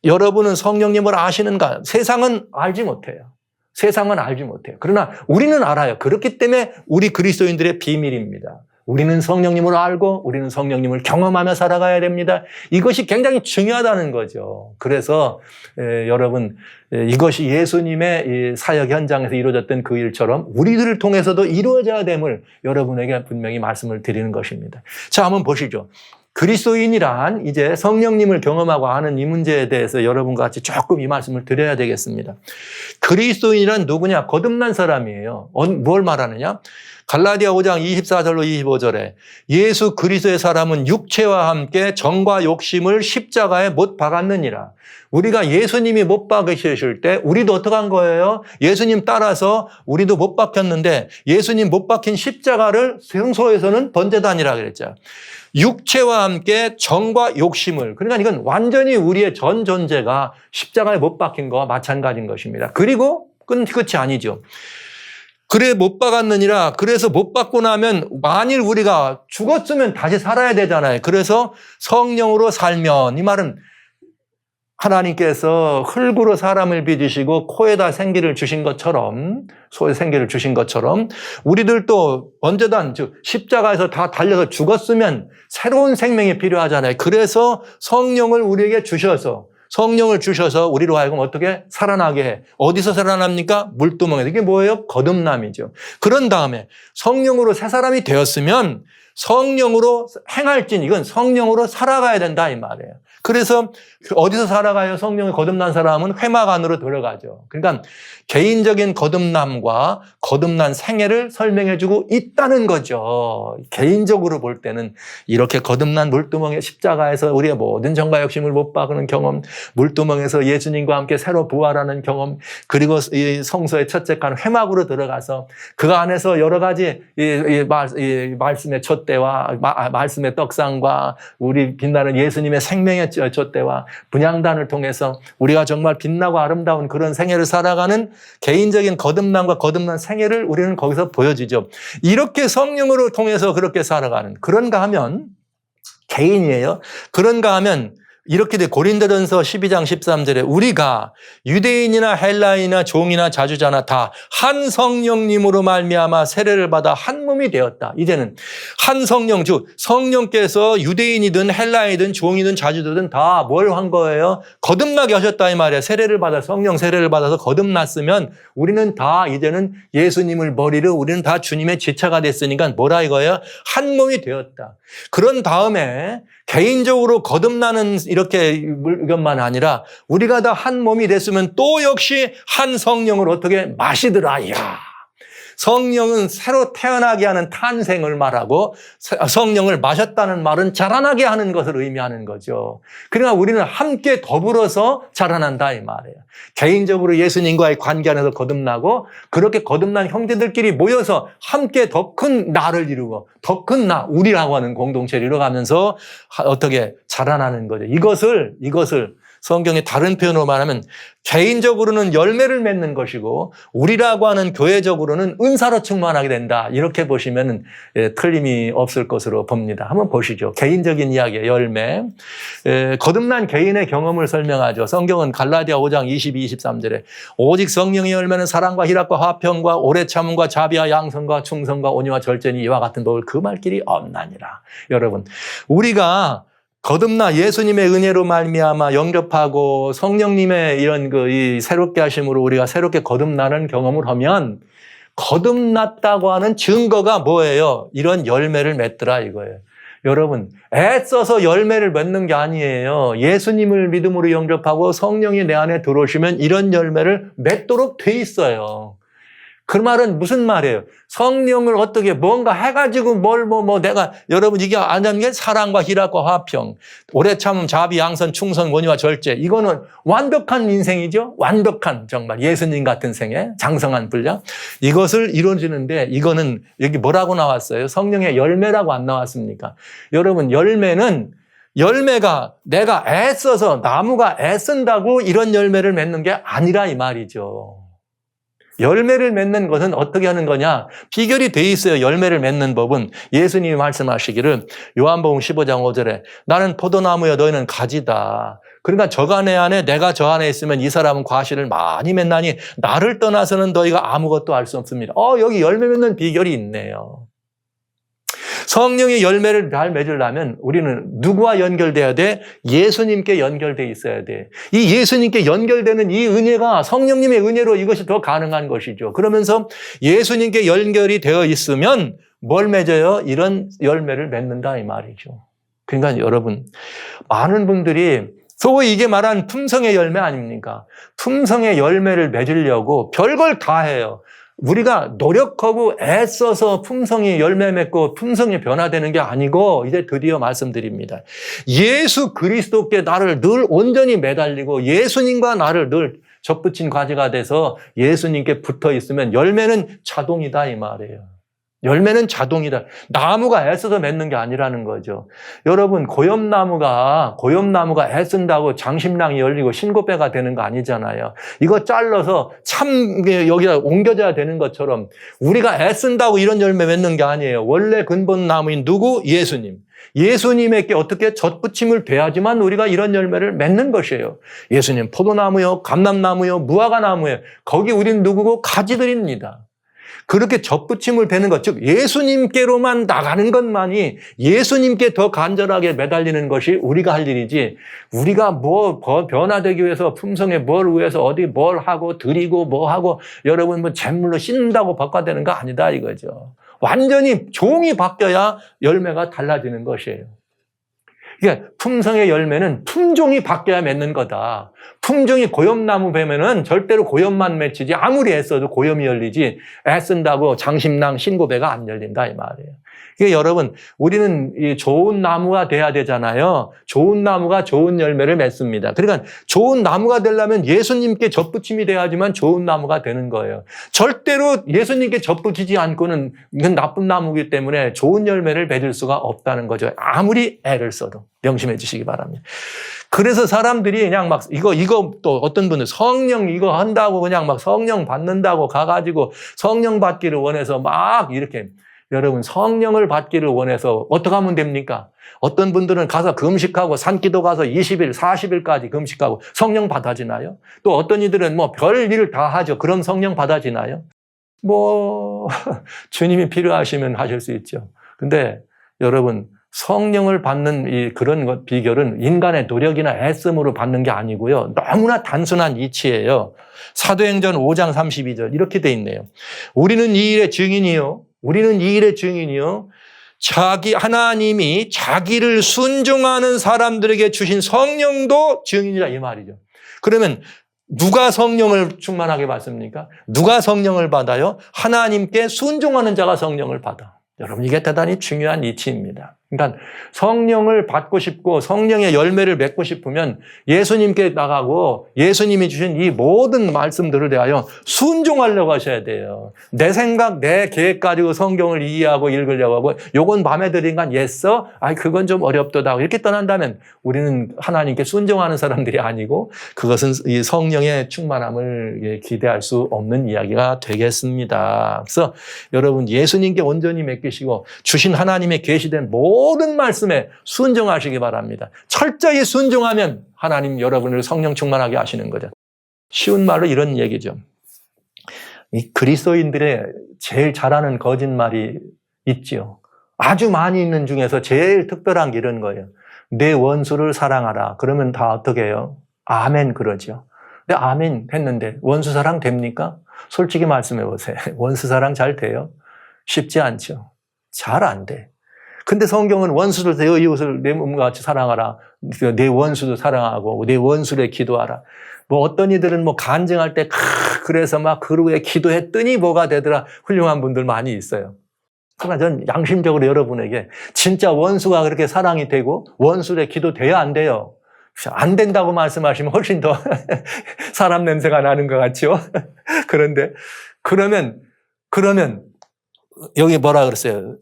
여러분은 성령님을 아시는가? 세상은 알지 못해요. 세상은 알지 못해요. 그러나 우리는 알아요. 그렇기 때문에 우리 그리스도인들의 비밀입니다. 우리는 성령님을 알고 우리는 성령님을 경험하며 살아가야 됩니다. 이것이 굉장히 중요하다는 거죠. 그래서 여러분 이것이 예수님의 이 사역 현장에서 이루어졌던 그 일처럼 우리들을 통해서도 이루어져야 됨을 여러분에게 분명히 말씀을 드리는 것입니다. 자, 한번 보시죠. 그리스도인이란 이제 성령님을 경험하고 아는 이 문제에 대해서 여러분과 같이 조금 이 말씀을 드려야 되겠습니다. 그리스도인이란 누구냐? 거듭난 사람이에요. 뭘 말하느냐? 갈라디아 5장 24절로 25절에 예수 그리스도의 사람은 육체와 함께 정과 욕심을 십자가에 못 박았느니라. 우리가 예수님이 못 박으실 때 우리도 어떻게 한 거예요? 예수님 따라서 우리도 못 박혔는데 예수님 못 박힌 십자가를 성서에서는 번제단이라 그랬죠. 육체와 함께 정과 욕심을, 그러니까 이건 완전히 우리의 전 존재가 십자가에 못 박힌 거와 마찬가지인 것입니다. 그리고 끝이 아니죠. 그래 못 박았느니라. 그래서 못 박고 나면 만일 우리가 죽었으면 다시 살아야 되잖아요. 그래서 성령으로 살면, 이 말은 하나님께서 흙으로 사람을 빚으시고 코에다 생기를 주신 것처럼, 소에 생기를 주신 것처럼 우리들도 언제든 십자가에서 다 달려서 죽었으면 새로운 생명이 필요하잖아요. 그래서 성령을 우리에게 주셔서, 성령을 주셔서 우리로 하여금 어떻게 살아나게 해. 어디서 살아납니까? 물두멍에서. 이게 뭐예요? 거듭남이죠. 그런 다음에 성령으로 새 사람이 되었으면 성령으로 행할진, 이건 성령으로 살아가야 된다 이 말이에요. 그래서 어디서 살아가요? 성령이 거듭난 사람은 회막 안으로 들어가죠. 그러니까 개인적인 거듭남과 거듭난 생애를 설명해주고 있다는 거죠. 개인적으로 볼 때는 이렇게 거듭난 물두멍의 십자가에서 우리의 모든 정과 욕심을 못 박는 경험, 물두멍에서 예수님과 함께 새로 부활하는 경험, 그리고 이 성소의 첫째 간 회막으로 들어가서 그 안에서 여러 가지 이 말씀의 촛대와 말씀의 떡상과 우리 빛나는 예수님의 생명의 촛대와 분향단을 통해서 우리가 정말 빛나고 아름다운 그런 생애를 살아가는 개인적인 거듭남과 거듭난 생애를 우리는 거기서 보여주죠. 이렇게 성령으로 통해서 그렇게 살아가는, 그런가 하면 개인이에요. 그런가 하면 이렇게 돼. 고린도전서 12장 13절에 우리가 유대인이나 헬라인이나 종이나 자주자나 다 한 성령님으로 말미암아 세례를 받아 한 몸이 되었다. 이제는 한 성령, 즉 성령께서 유대인이든 헬라인이든 종이든 자주든 다 뭘 한 거예요? 거듭나게 하셨다 이 말이에요. 세례를 받아, 성령 세례를 받아서 거듭났으면 우리는 다 이제는 예수님을 머리로, 우리는 다 주님의 지체가 됐으니까 뭐라 이거예요? 한 몸이 되었다. 그런 다음에 개인적으로 거듭나는 이것만 아니라 우리가 다 한 몸이 됐으면 또 역시 한 성령을 어떻게 마시더라. 이야. 성령은 새로 태어나게 하는 탄생을 말하고 성령을 마셨다는 말은 자라나게 하는 것을 의미하는 거죠. 그러니까 우리는 함께 더불어서 자라난다 이 말이에요. 개인적으로 예수님과의 관계 안에서 거듭나고 그렇게 거듭난 형제들끼리 모여서 함께 더 큰 나를 이루고 더 큰 나, 우리라고 하는 공동체를 이루어가면서 어떻게 자라나는 거죠. 이것을 성경의 다른 표현으로 말하면 개인적으로는 열매를 맺는 것이고 우리라고 하는 교회적으로는 은사로 충만하게 된다. 이렇게 보시면 틀림이 없을 것으로 봅니다. 한번 보시죠. 개인적인 이야기의 열매. 거듭난 개인의 경험을 설명하죠. 성경은 갈라디아 5장 22, 23절에 오직 성령의 열매는 사랑과 희락과 화평과 오래 참음과 자비와 양선과 충성과 온유와 절제니 이와 같은 도를 금할 길이 없나니라. 여러분, 우리가 거듭나 예수님의 은혜로 말미암아 영접하고 성령님의 이런 이 새롭게 하심으로 우리가 새롭게 거듭나는 경험을 하면 거듭났다고 하는 증거가 뭐예요? 이런 열매를 맺더라 이거예요. 여러분, 애써서 열매를 맺는 게 아니에요. 예수님을 믿음으로 영접하고 성령이 내 안에 들어오시면 이런 열매를 맺도록 돼 있어요. 그 말은 무슨 말이에요? 성령을 어떻게 뭔가 해가지고 내가, 여러분 이게 안 하는 게 사랑과 희락과 화평, 오래 참음, 자비, 양선, 충성, 원의와 절제. 이거는 완벽한 인생이죠. 완벽한 정말 예수님 같은 생애, 장성한 분량. 이것을 이루어지는데 이거는 여기 뭐라고 나왔어요? 성령의 열매라고 안 나왔습니까? 여러분, 열매가 내가 애써서 나무가 애쓴다고 이런 열매를 맺는 게 아니라 이 말이죠. 열매를 맺는 것은 어떻게 하는 거냐? 비결이 돼 있어요. 열매를 맺는 법은 예수님이 말씀하시기를 요한복음 15장 5절에 나는 포도나무여 너희는 가지다. 그러니까 저간의 안에 내가 저 안에 있으면 이 사람은 과실을 많이 맺나니 나를 떠나서는 너희가 아무것도 할 수 없습니다. 여기 열매 맺는 비결이 있네요. 성령의 열매를 잘 맺으려면 우리는 누구와 연결돼야 돼? 예수님께 연결돼 있어야 돼. 이 예수님께 연결되는 이 은혜가 성령님의 은혜로 이것이 더 가능한 것이죠. 그러면서 예수님께 연결이 되어 있으면 뭘 맺어요? 이런 열매를 맺는다 이 말이죠. 그러니까 여러분, 많은 분들이 소위 이게 말한 품성의 열매 아닙니까? 품성의 열매를 맺으려고 별걸 다 해요. 우리가 노력하고 애써서 품성이 열매 맺고 품성이 변화되는 게 아니고, 이제 드디어 말씀드립니다. 예수 그리스도께 나를 늘 온전히 매달리고 예수님과 나를 늘 접붙인 과제가 돼서 예수님께 붙어 있으면 열매는 자동이다 이 말이에요. 열매는 자동이다. 나무가 애써서 맺는 게 아니라는 거죠. 여러분, 고염나무가 애쓴다고 장심낭이 열리고 신고배가 되는 거 아니잖아요. 이거 잘라서 참 여기다 옮겨져야 되는 것처럼 우리가 애쓴다고 이런 열매 맺는 게 아니에요. 원래 근본 나무인 누구? 예수님. 예수님에게 어떻게 젖붙임을 돼야지만 우리가 이런 열매를 맺는 것이에요. 예수님 포도나무요, 감람나무요, 무화과나무요. 거기 우린 누구고? 가지들입니다. 그렇게 젖붙임을 베는 것, 즉 예수님께로만 나가는 것만이, 예수님께 더 간절하게 매달리는 것이 우리가 할 일이지, 우리가 뭐 변화되기 위해서 품성에 뭘 위해서 어디 뭘 하고 드리고 뭐 하고 여러분 뭐 잿물로 씻는다고 바꿔되는 거 아니다 이거죠. 완전히 종이 바뀌어야 열매가 달라지는 것이에요. 그러니까 품성의 열매는 품종이 바뀌어야 맺는 거다. 품종이 고염나무 뵈면은 절대로 고염만 맺히지, 아무리 애써도 고염이 열리지, 애쓴다고 장심낭 신고배가 안 열린다 이 말이에요. 그러니까 여러분, 우리는 이 좋은 나무가 돼야 되잖아요. 좋은 나무가 좋은 열매를 맺습니다. 그러니까 좋은 나무가 되려면 예수님께 젖붙임이 돼야지만 좋은 나무가 되는 거예요. 절대로 예수님께 젖붙이지 않고는 이건 나쁜 나무이기 때문에 좋은 열매를 맺을 수가 없다는 거죠. 아무리 애를 써도. 명심해 주시기 바랍니다. 그래서 사람들이 그냥 막 이거 또 어떤 분은 성령 이거 한다고 그냥 막 성령 받는다고 가가지고 성령 받기를 원해서 막 이렇게, 여러분 성령을 받기를 원해서 어떻게 하면 됩니까? 어떤 분들은 가서 금식하고 산기도 가서 20일, 40일까지 금식하고 성령 받아지나요? 또 어떤 이들은 뭐 별일을 다 하죠. 그럼 성령 받아지나요? 뭐 주님이 필요하시면 하실 수 있죠. 근데 여러분, 성령을 받는 그런 비결은 인간의 노력이나 애씀으로 받는 게 아니고요. 너무나 단순한 이치예요. 사도행전 5장 32절 이렇게 돼 있네요. 우리는 이 일의 증인이요. 하나님이 자기를 순종하는 사람들에게 주신 성령도 증인이라 이 말이죠. 그러면 누가 성령을 충만하게 받습니까? 누가 성령을 받아요? 하나님께 순종하는 자가 성령을 받아. 여러분, 이게 대단히 중요한 이치입니다. 그러니까 성령을 받고 싶고 성령의 열매를 맺고 싶으면 예수님께 나가고 예수님이 주신 이 모든 말씀들을 대하여 순종하려고 하셔야 돼요. 내 생각, 내 계획 가지고 성경을 이해하고 읽으려고 하고 요건 마음에 드니까 예써? 그건 좀 어렵도다. 이렇게 떠난다면 우리는 하나님께 순종하는 사람들이 아니고 그것은 이 성령의 충만함을 기대할 수 없는 이야기가 되겠습니다. 그래서 여러분, 예수님께 온전히 맡기시고 주신 하나님의 계시된 모든 말씀에 순종하시기 바랍니다. 철저히 순종하면 하나님 여러분을 성령 충만하게 하시는 거죠. 쉬운 말로 이런 얘기죠. 이 그리스도인들의 제일 잘하는 거짓말이 있지요. 아주 많이 있는 중에서 제일 특별한 게 이런 거예요. 내 원수를 사랑하라. 그러면 다 어떻게 해요? 아멘 그러죠. 근데 아멘 했는데 원수 사랑 됩니까? 솔직히 말씀해 보세요. 원수 사랑 잘 돼요? 쉽지 않죠. 잘 안 돼. 근데 성경은 원수를 내 이웃을 내 몸과 같이 사랑하라. 내 원수도 사랑하고 내 원수를 기도하라. 뭐 어떤 이들은 뭐 간증할 때 그래서 막 그루에 기도했더니 뭐가 되더라. 훌륭한 분들 많이 있어요. 그러나 전 양심적으로 여러분에게 진짜 원수가 그렇게 사랑이 되고 원수의 기도 돼야 안 돼요. 안 된다고 말씀하시면 훨씬 더 사람 냄새가 나는 것 같죠. 그런데 그러면 여기 뭐라 그랬어요?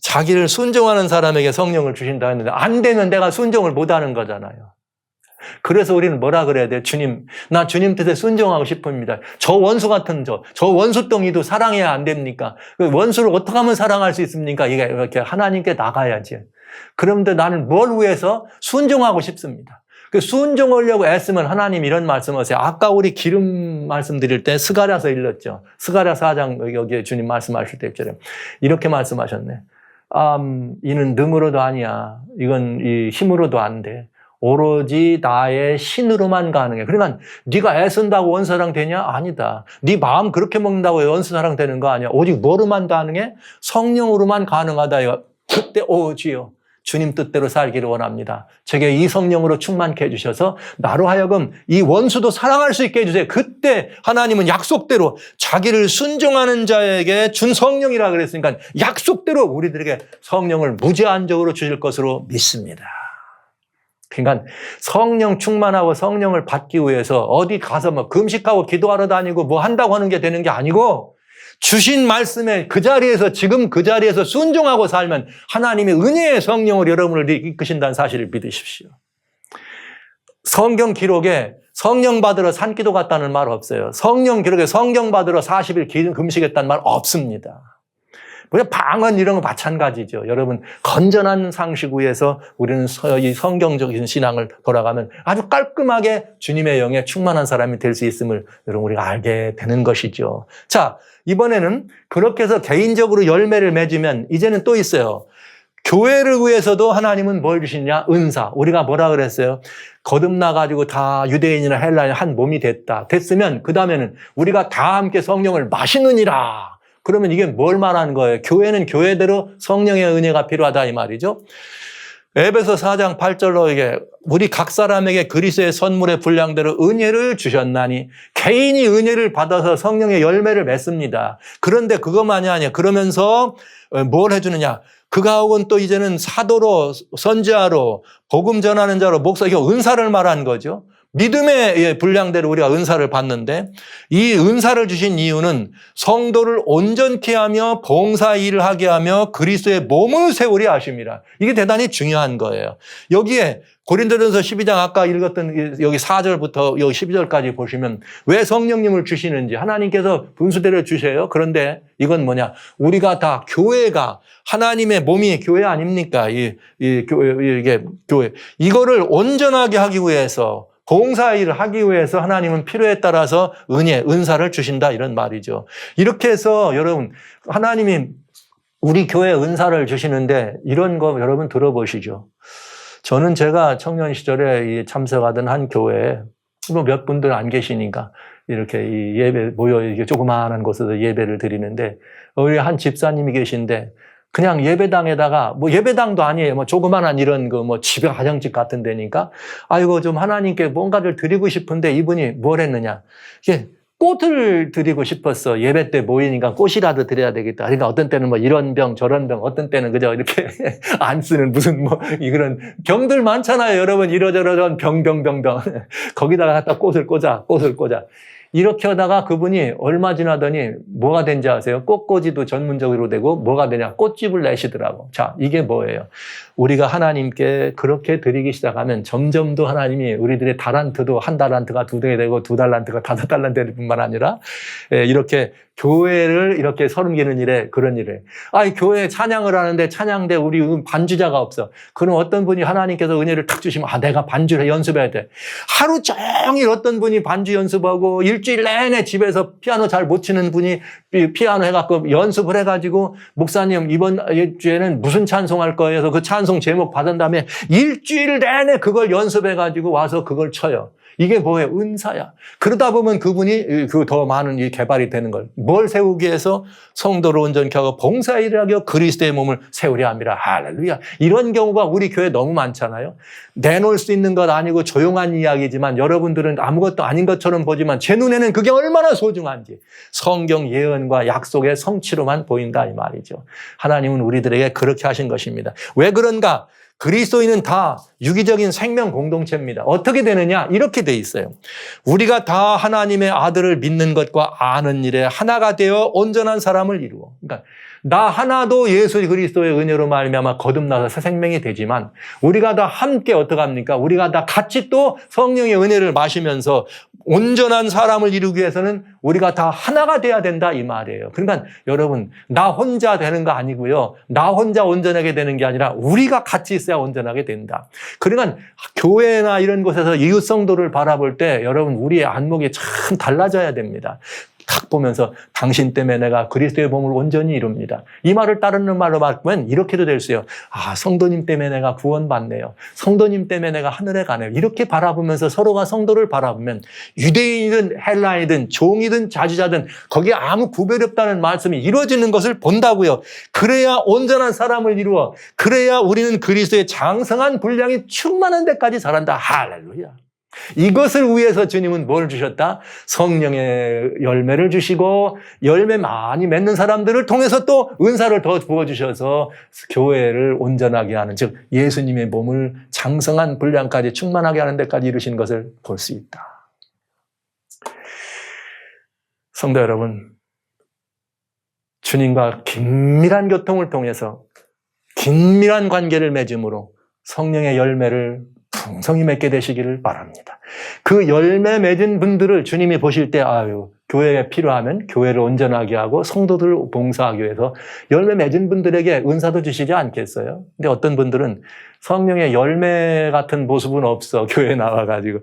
자기를 순종하는 사람에게 성령을 주신다 했는데 안 되면 내가 순종을 못하는 거잖아요. 그래서 우리는 뭐라 그래야 돼요? 주님, 나 주님 뜻에 순종하고 싶습니다. 저 원수 같은 저 원수덩이도 사랑해야 안 됩니까? 원수를 어떻게 하면 사랑할 수 있습니까? 이게 이렇게 하나님께 나가야지. 그런데 나는 뭘 위해서 순종하고 싶습니다. 그 순종하려고 애쓰면 하나님 이런 말씀하세요. 아까 우리 기름 말씀드릴 때 스가랴서 읽었죠. 스가랴 4장 여기에 주님 말씀하실 때 이렇게 말씀하셨네. 이는 능으로도 아니야. 이건 이 힘으로도 안 돼. 오로지 나의 신으로만 가능해. 그러니까 네가 애쓴다고 원수사랑 되냐? 아니다. 네 마음 그렇게 먹는다고 원수사랑 되는 거 아니야. 오직 뭐로만 가능해? 성령으로만 가능하다. 그때 주여 주님 뜻대로 살기를 원합니다. 제게 이 성령으로 충만케 해주셔서 나로 하여금 이 원수도 사랑할 수 있게 해주세요. 그때 하나님은 약속대로 자기를 순종하는 자에게 준 성령이라 그랬으니까 약속대로 우리들에게 성령을 무제한적으로 주실 것으로 믿습니다. 그러니까 성령 충만하고 성령을 받기 위해서 어디 가서 뭐 금식하고 기도하러 다니고 뭐 한다고 하는 게 되는 게 아니고 주신 말씀에 그 자리에서 지금 그 자리에서 순종하고 살면 하나님의 은혜의 성령을 여러분을 이끄신다는 사실을 믿으십시오. 성경 기록에 성령 받으러 산기도 갔다는 말 없어요. 성령 기록에 성령 받으러 40일 금식했다는 말 없습니다. 그냥 방언 이런 거 마찬가지죠. 여러분 건전한 상식 위에서 우리는 이 성경적인 신앙을 돌아가면 아주 깔끔하게 주님의 영에 충만한 사람이 될 수 있음을 여러분 우리가 알게 되는 것이죠. 자, 이번에는 그렇게 해서 개인적으로 열매를 맺으면 이제는 또 있어요. 교회를 위해서도 하나님은 뭘 주시냐? 은사. 우리가 뭐라 그랬어요? 거듭나가지고 다 유대인이나 헬라인 한 몸이 됐으면 그 다음에는 우리가 다 함께 성령을 마시느니라. 그러면 이게 뭘 말하는 거예요? 교회는 교회대로 성령의 은혜가 필요하다 이 말이죠. 에베소 4장 8절로 이게 우리 각 사람에게 그리스도의 선물의 분량대로 은혜를 주셨나니 개인이 은혜를 받아서 성령의 열매를 맺습니다. 그런데 그것만이 아니에요. 그러면서 뭘 해주느냐? 그 가옥은 또 이제는 사도로 선지자로 복음 전하는 자로 목사 이게 은사를 말하는 거죠. 믿음의 분량대로 우리가 은사를 받는데 이 은사를 주신 이유는 성도를 온전케 하며 봉사 일을 하게 하며 그리스도의 몸을 세우려 하심이라. 이게 대단히 중요한 거예요. 여기에 고린도전서 12장 아까 읽었던 여기 4절부터 여기 12절까지 보시면 왜 성령님을 주시는지 하나님께서 분수대로 주세요. 그런데 이건 뭐냐? 우리가 다 교회가 하나님의 몸이 교회 아닙니까? 이게 교회. 이거를 온전하게 하기 위해서 봉사 일을 하기 위해서 하나님은 필요에 따라서 은사를 주신다 이런 말이죠. 이렇게 해서 여러분 하나님이 우리 교회에 은사를 주시는데 이런 거 여러분 들어보시죠. 저는 제가 청년 시절에 참석하던 한 교회에 몇 분들 안 계시니까 이렇게 이 예배 모여 이게 조그마한 곳에서 예배를 드리는데 우리 한 집사님이 계신데 그냥 예배당에다가 뭐 예배당도 아니에요. 뭐 조그만한 이런 그 뭐 집에 가정집 같은 데니까 아이고 좀 하나님께 뭔가를 드리고 싶은데 이분이 뭘 했느냐? 이게 꽃을 드리고 싶었어. 예배 때 모이니까 꽃이라도 드려야 되겠다. 그러니까 어떤 때는 뭐 이런 병 저런 병 어떤 때는 그저 이렇게 안 쓰는 무슨 뭐 이런 병들 많잖아요. 여러분 이러저러한 병 거기다가 갖다 꽃을 꽂아. 이렇게 하다가 그분이 얼마 지나더니 뭐가 된지 아세요? 꽃꽂이도 전문적으로 되고 뭐가 되냐? 꽃집을 내시더라고. 자, 이게 뭐예요? 우리가 하나님께 그렇게 드리기 시작하면 점점 더 하나님이 우리들의 달란트도 한 달란트가 2배 되고 2달란트가 5달란트 될 뿐만 아니라 이렇게 교회를 이렇게 섬기는 일에 그런 일에 교회에 찬양을 하는데 찬양대 우리 반주자가 없어. 그럼 어떤 분이 하나님께서 은혜를 탁 주시면 내가 반주를 연습해야 돼. 하루 종일 어떤 분이 반주 연습하고 일주일 내내 집에서 피아노 잘 못 치는 분이 피아노 해갖고 연습을 해가지고 목사님 이번 주에는 무슨 찬송할 거예요? 그래서 그 찬송 제목 받은 다음에 일주일 내내 그걸 연습해가지고 와서 그걸 쳐요. 이게 뭐예요? 은사야. 그러다 보면 그분이 그 더 많은 이 개발이 되는 걸. 뭘 세우기 위해서 성도를 온전케 하고 봉사일을 하고 그리스도의 몸을 세우려 합니다. 할렐루야. 이런 경우가 우리 교회에 너무 많잖아요. 내놓을 수 있는 것 아니고 조용한 이야기지만 여러분들은 아무것도 아닌 것처럼 보지만 제 눈에는 그게 얼마나 소중한지 성경 예언과 약속의 성취로만 보인다 이 말이죠. 하나님은 우리들에게 그렇게 하신 것입니다. 왜 그런가? 그리스도인은 다 유기적인 생명 공동체입니다. 어떻게 되느냐? 이렇게 돼 있어요. 우리가 다 하나님의 아들을 믿는 것과 아는 일에 하나가 되어 온전한 사람을 이루어. 그러니까 나 하나도 예수 그리스도의 은혜로 말미암아 거듭나서 새 생명이 되지만 우리가 다 함께 어떡합니까? 우리가 다 같이 또 성령의 은혜를 마시면서 온전한 사람을 이루기 위해서는 우리가 다 하나가 돼야 된다 이 말이에요. 그러니까 여러분 나 혼자 되는 거 아니고요. 나 혼자 온전하게 되는 게 아니라 우리가 같이 있어야 온전하게 된다. 그러니까 교회나 이런 곳에서 이웃 성도를 바라볼 때 여러분 우리의 안목이 참 달라져야 됩니다. 딱 보면서 당신 때문에 내가 그리스도의 몸을 온전히 이룹니다. 이 말을 따르는 말로 바꾸면 이렇게도 될 수 있어요. 아, 성도님 때문에 내가 구원받네요. 성도님 때문에 내가 하늘에 가네요. 이렇게 바라보면서 서로가 성도를 바라보면 유대인이든 헬라이든 종이든 자주자든 거기에 아무 구별이 없다는 말씀이 이루어지는 것을 본다고요. 그래야 온전한 사람을 이루어 그래야 우리는 그리스도의 장성한 분량이 충만한 데까지 자란다. 할렐루야. 이것을 위해서 주님은 뭘 주셨다? 성령의 열매를 주시고 열매 많이 맺는 사람들을 통해서 또 은사를 더 부어주셔서 교회를 온전하게 하는, 즉 예수님의 몸을 장성한 분량까지 충만하게 하는 데까지 이루신 것을 볼 수 있다. 성도 여러분, 주님과 긴밀한 교통을 통해서 긴밀한 관계를 맺음으로 성령의 열매를 풍성히 맺게 되시기를 바랍니다. 그 열매 맺은 분들을 주님이 보실 때 아유, 교회에 필요하면 교회를 온전하게 하고 성도들을 봉사하기 위해서 열매 맺은 분들에게 은사도 주시지 않겠어요? 근데 어떤 분들은 성령의 열매 같은 모습은 없어. 교회에 나와가지고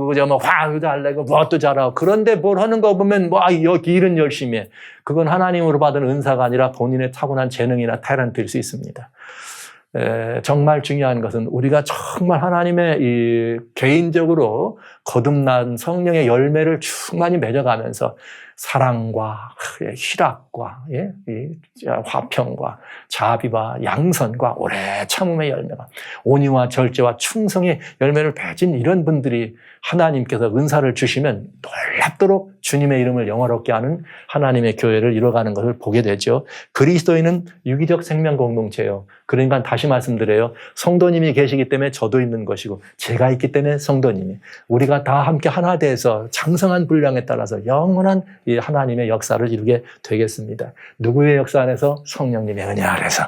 그저 뭐 화도 잘 내고 무엇도 잘하고 그런데 뭘 하는 거 보면 여기 일은 열심히 해. 그건 하나님으로 받은 은사가 아니라 본인의 타고난 재능이나 탤런트일 수 있습니다. 정말 중요한 것은 우리가 정말 하나님의 이 개인적으로 거듭난 성령의 열매를 충만히 맺어가면서 사랑과 희락과 화평과 자비와 양선과 오래 참음의 열매가 온유와 절제와 충성의 열매를 맺은 이런 분들이 하나님께서 은사를 주시면 놀랍도록 주님의 이름을 영화롭게 하는 하나님의 교회를 이뤄가는 것을 보게 되죠. 그리스도인은 유기적 생명 공동체예요. 그러니까 다시 말씀드려요. 성도님이 계시기 때문에 저도 있는 것이고 제가 있기 때문에 성도님이, 우리가 다 함께 하나 돼서 장성한 분량에 따라서 영원한 이 하나님의 역사를 이루게 되겠습니다. 누구의 역사 안에서? 성령님의 은혜 아래서.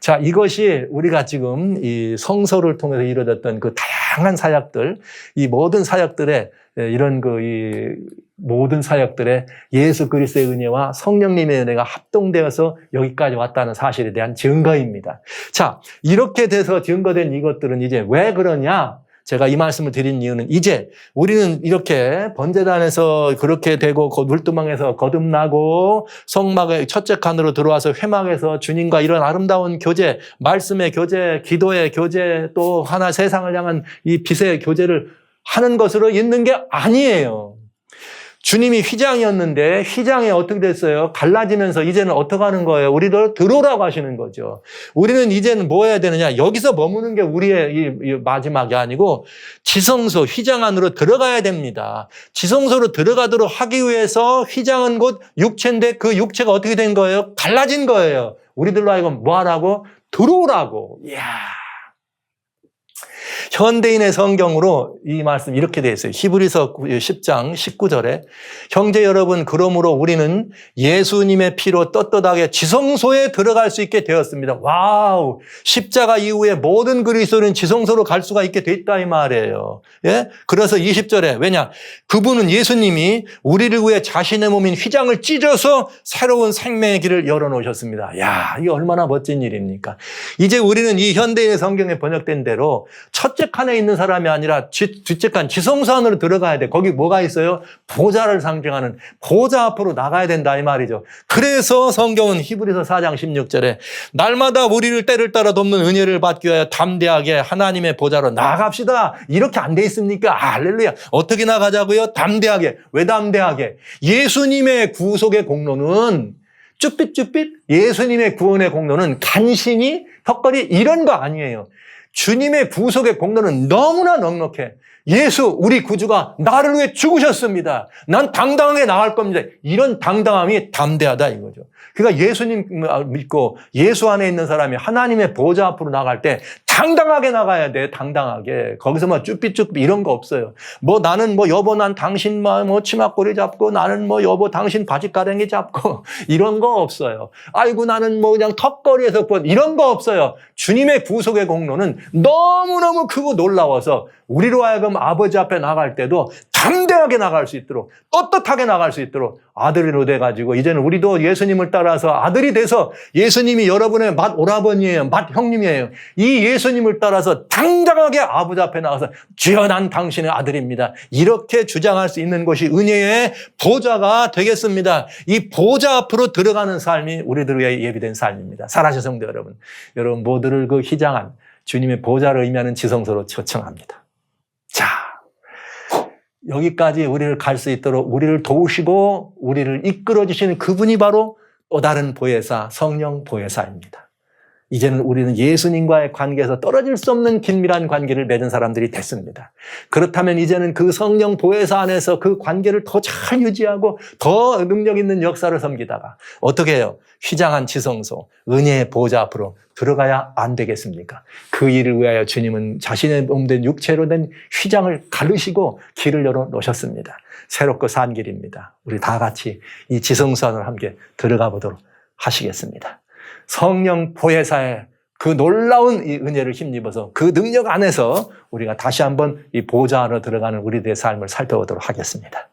자, 이것이 우리가 지금 이 성서를 통해서 이루어졌던 그 다양한 사역들, 이 모든 사역들의 이런 이 모든 사역들의 예수 그리스도의 은혜와 성령님의 은혜가 합동되어서 여기까지 왔다는 사실에 대한 증거입니다. 자, 이렇게 돼서 증거된 이것들은 이제 왜 그러냐? 제가 이 말씀을 드린 이유는 이제 우리는 이렇게 번제단에서 그렇게 되고 물두멍에서 거듭나고 성막의 첫째 칸으로 들어와서 회막에서 주님과 이런 아름다운 교제, 말씀의 교제, 기도의 교제, 또 하나 세상을 향한 이 빛의 교제를 하는 것으로 있는 게 아니에요. 주님이 휘장이었는데 휘장이 어떻게 됐어요? 갈라지면서 이제는 어떻게 하는 거예요? 우리도 들어오라고 하시는 거죠. 우리는 이제는 뭐 해야 되느냐? 여기서 머무는 게 우리의 이 마지막이 아니고 지성소, 휘장 안으로 들어가야 됩니다. 지성소로 들어가도록 하기 위해서 휘장은 곧 육체인데 그 육체가 어떻게 된 거예요? 갈라진 거예요. 우리들로 하여금 뭐 하라고? 들어오라고. 이야. 현대인의 성경으로 이 말씀 이렇게 되어 있어요. 히브리서 10장 19절에 형제 여러분, 그러므로 우리는 예수님의 피로 떳떳하게 지성소에 들어갈 수 있게 되었습니다. 와우! 십자가 이후에 모든 그리스도인은 지성소로 갈 수가 있게 됐다 이 말이에요. 예? 그래서 20절에 왜냐? 그분은 예수님이 우리를 위해 자신의 몸인 휘장을 찢어서 새로운 생명의 길을 열어놓으셨습니다. 야, 이게 얼마나 멋진 일입니까? 이제 우리는 이 현대인의 성경에 번역된 대로 첫째 칸에 있는 사람이 아니라 뒤째 칸 지성소 안으로 들어가야 돼. 거기 뭐가 있어요? 보좌를 상징하는 보좌 앞으로 나가야 된다 이 말이죠. 그래서 성경은 히브리서 4장 16절에 날마다 우리를 때를 따라 돕는 은혜를 받기 위하여 담대하게 하나님의 보좌로 나아갑시다. 이렇게 안 돼 있습니까? 할렐루야. 어떻게 나가자고요? 담대하게. 왜 담대하게? 예수님의 구속의 공로는 쭈삣쭈삣 예수님의 구원의 공로는 간신히 턱걸이 이런 거 아니에요. 주님의 구속의 공로는 너무나 넉넉해. 예수, 우리 구주가 나를 위해 죽으셨습니다. 난 당당하게 나갈 겁니다. 이런 당당함이 담대하다 이거죠. 그러니까 예수님 믿고 예수 안에 있는 사람이 하나님의 보좌 앞으로 나갈 때 당당하게 나가야 돼. 당당하게. 거기서 뭐 쭈삣쭈삣 이런 거 없어요. 뭐 나는 뭐 여보 난 당신 뭐 치마꼬리 잡고 나는 뭐 여보 당신 바지가랑이 잡고 이런 거 없어요. 아이고 나는 뭐 그냥 턱걸이에서 이런 거 없어요. 주님의 구속의 공로는 너무너무 크고 놀라워서 우리로 하여금 처음 아버지 앞에 나갈 때도 담대하게 나갈 수 있도록, 떳떳하게 나갈 수 있도록 아들로 돼가지고 이제는 우리도 예수님을 따라서 아들이 돼서 예수님이 여러분의 맏 오라버니예요, 맏 형님이에요. 이 예수님을 따라서 당당하게 아버지 앞에 나가서 주여 난 당신의 아들입니다. 이렇게 주장할 수 있는 것이 은혜의 보좌가 되겠습니다. 이 보좌 앞으로 들어가는 삶이 우리들 위해 예비된 삶입니다. 사랑하는 성도 여러분, 여러분 모두를 그 휘장한 주님의 보좌를 의미하는 지성소로 초청합니다. 자, 여기까지 우리를 갈 수 있도록 우리를 도우시고 우리를 이끌어 주시는 그분이 바로 또 다른 보혜사, 성령 보혜사입니다. 이제는 우리는 예수님과의 관계에서 떨어질 수 없는 긴밀한 관계를 맺은 사람들이 됐습니다. 그렇다면 이제는 그 성령 보혜사 안에서 그 관계를 더 잘 유지하고 더 능력 있는 역사를 섬기다가 어떻게 해요? 휘장한 지성소, 은혜의 보좌 앞으로 들어가야 안 되겠습니까? 그 일을 위하여 주님은 자신의 몸된 육체로 된 휘장을 가르시고 길을 열어 놓으셨습니다. 새롭고 산 길입니다. 우리 다 같이 이 지성소 안으로 함께 들어가 보도록 하시겠습니다. 성령 보혜사의 그 놀라운 이 은혜를 힘입어서 그 능력 안에서 우리가 다시 한번 이 보좌 안으로 들어가는 우리들의 삶을 살펴보도록 하겠습니다.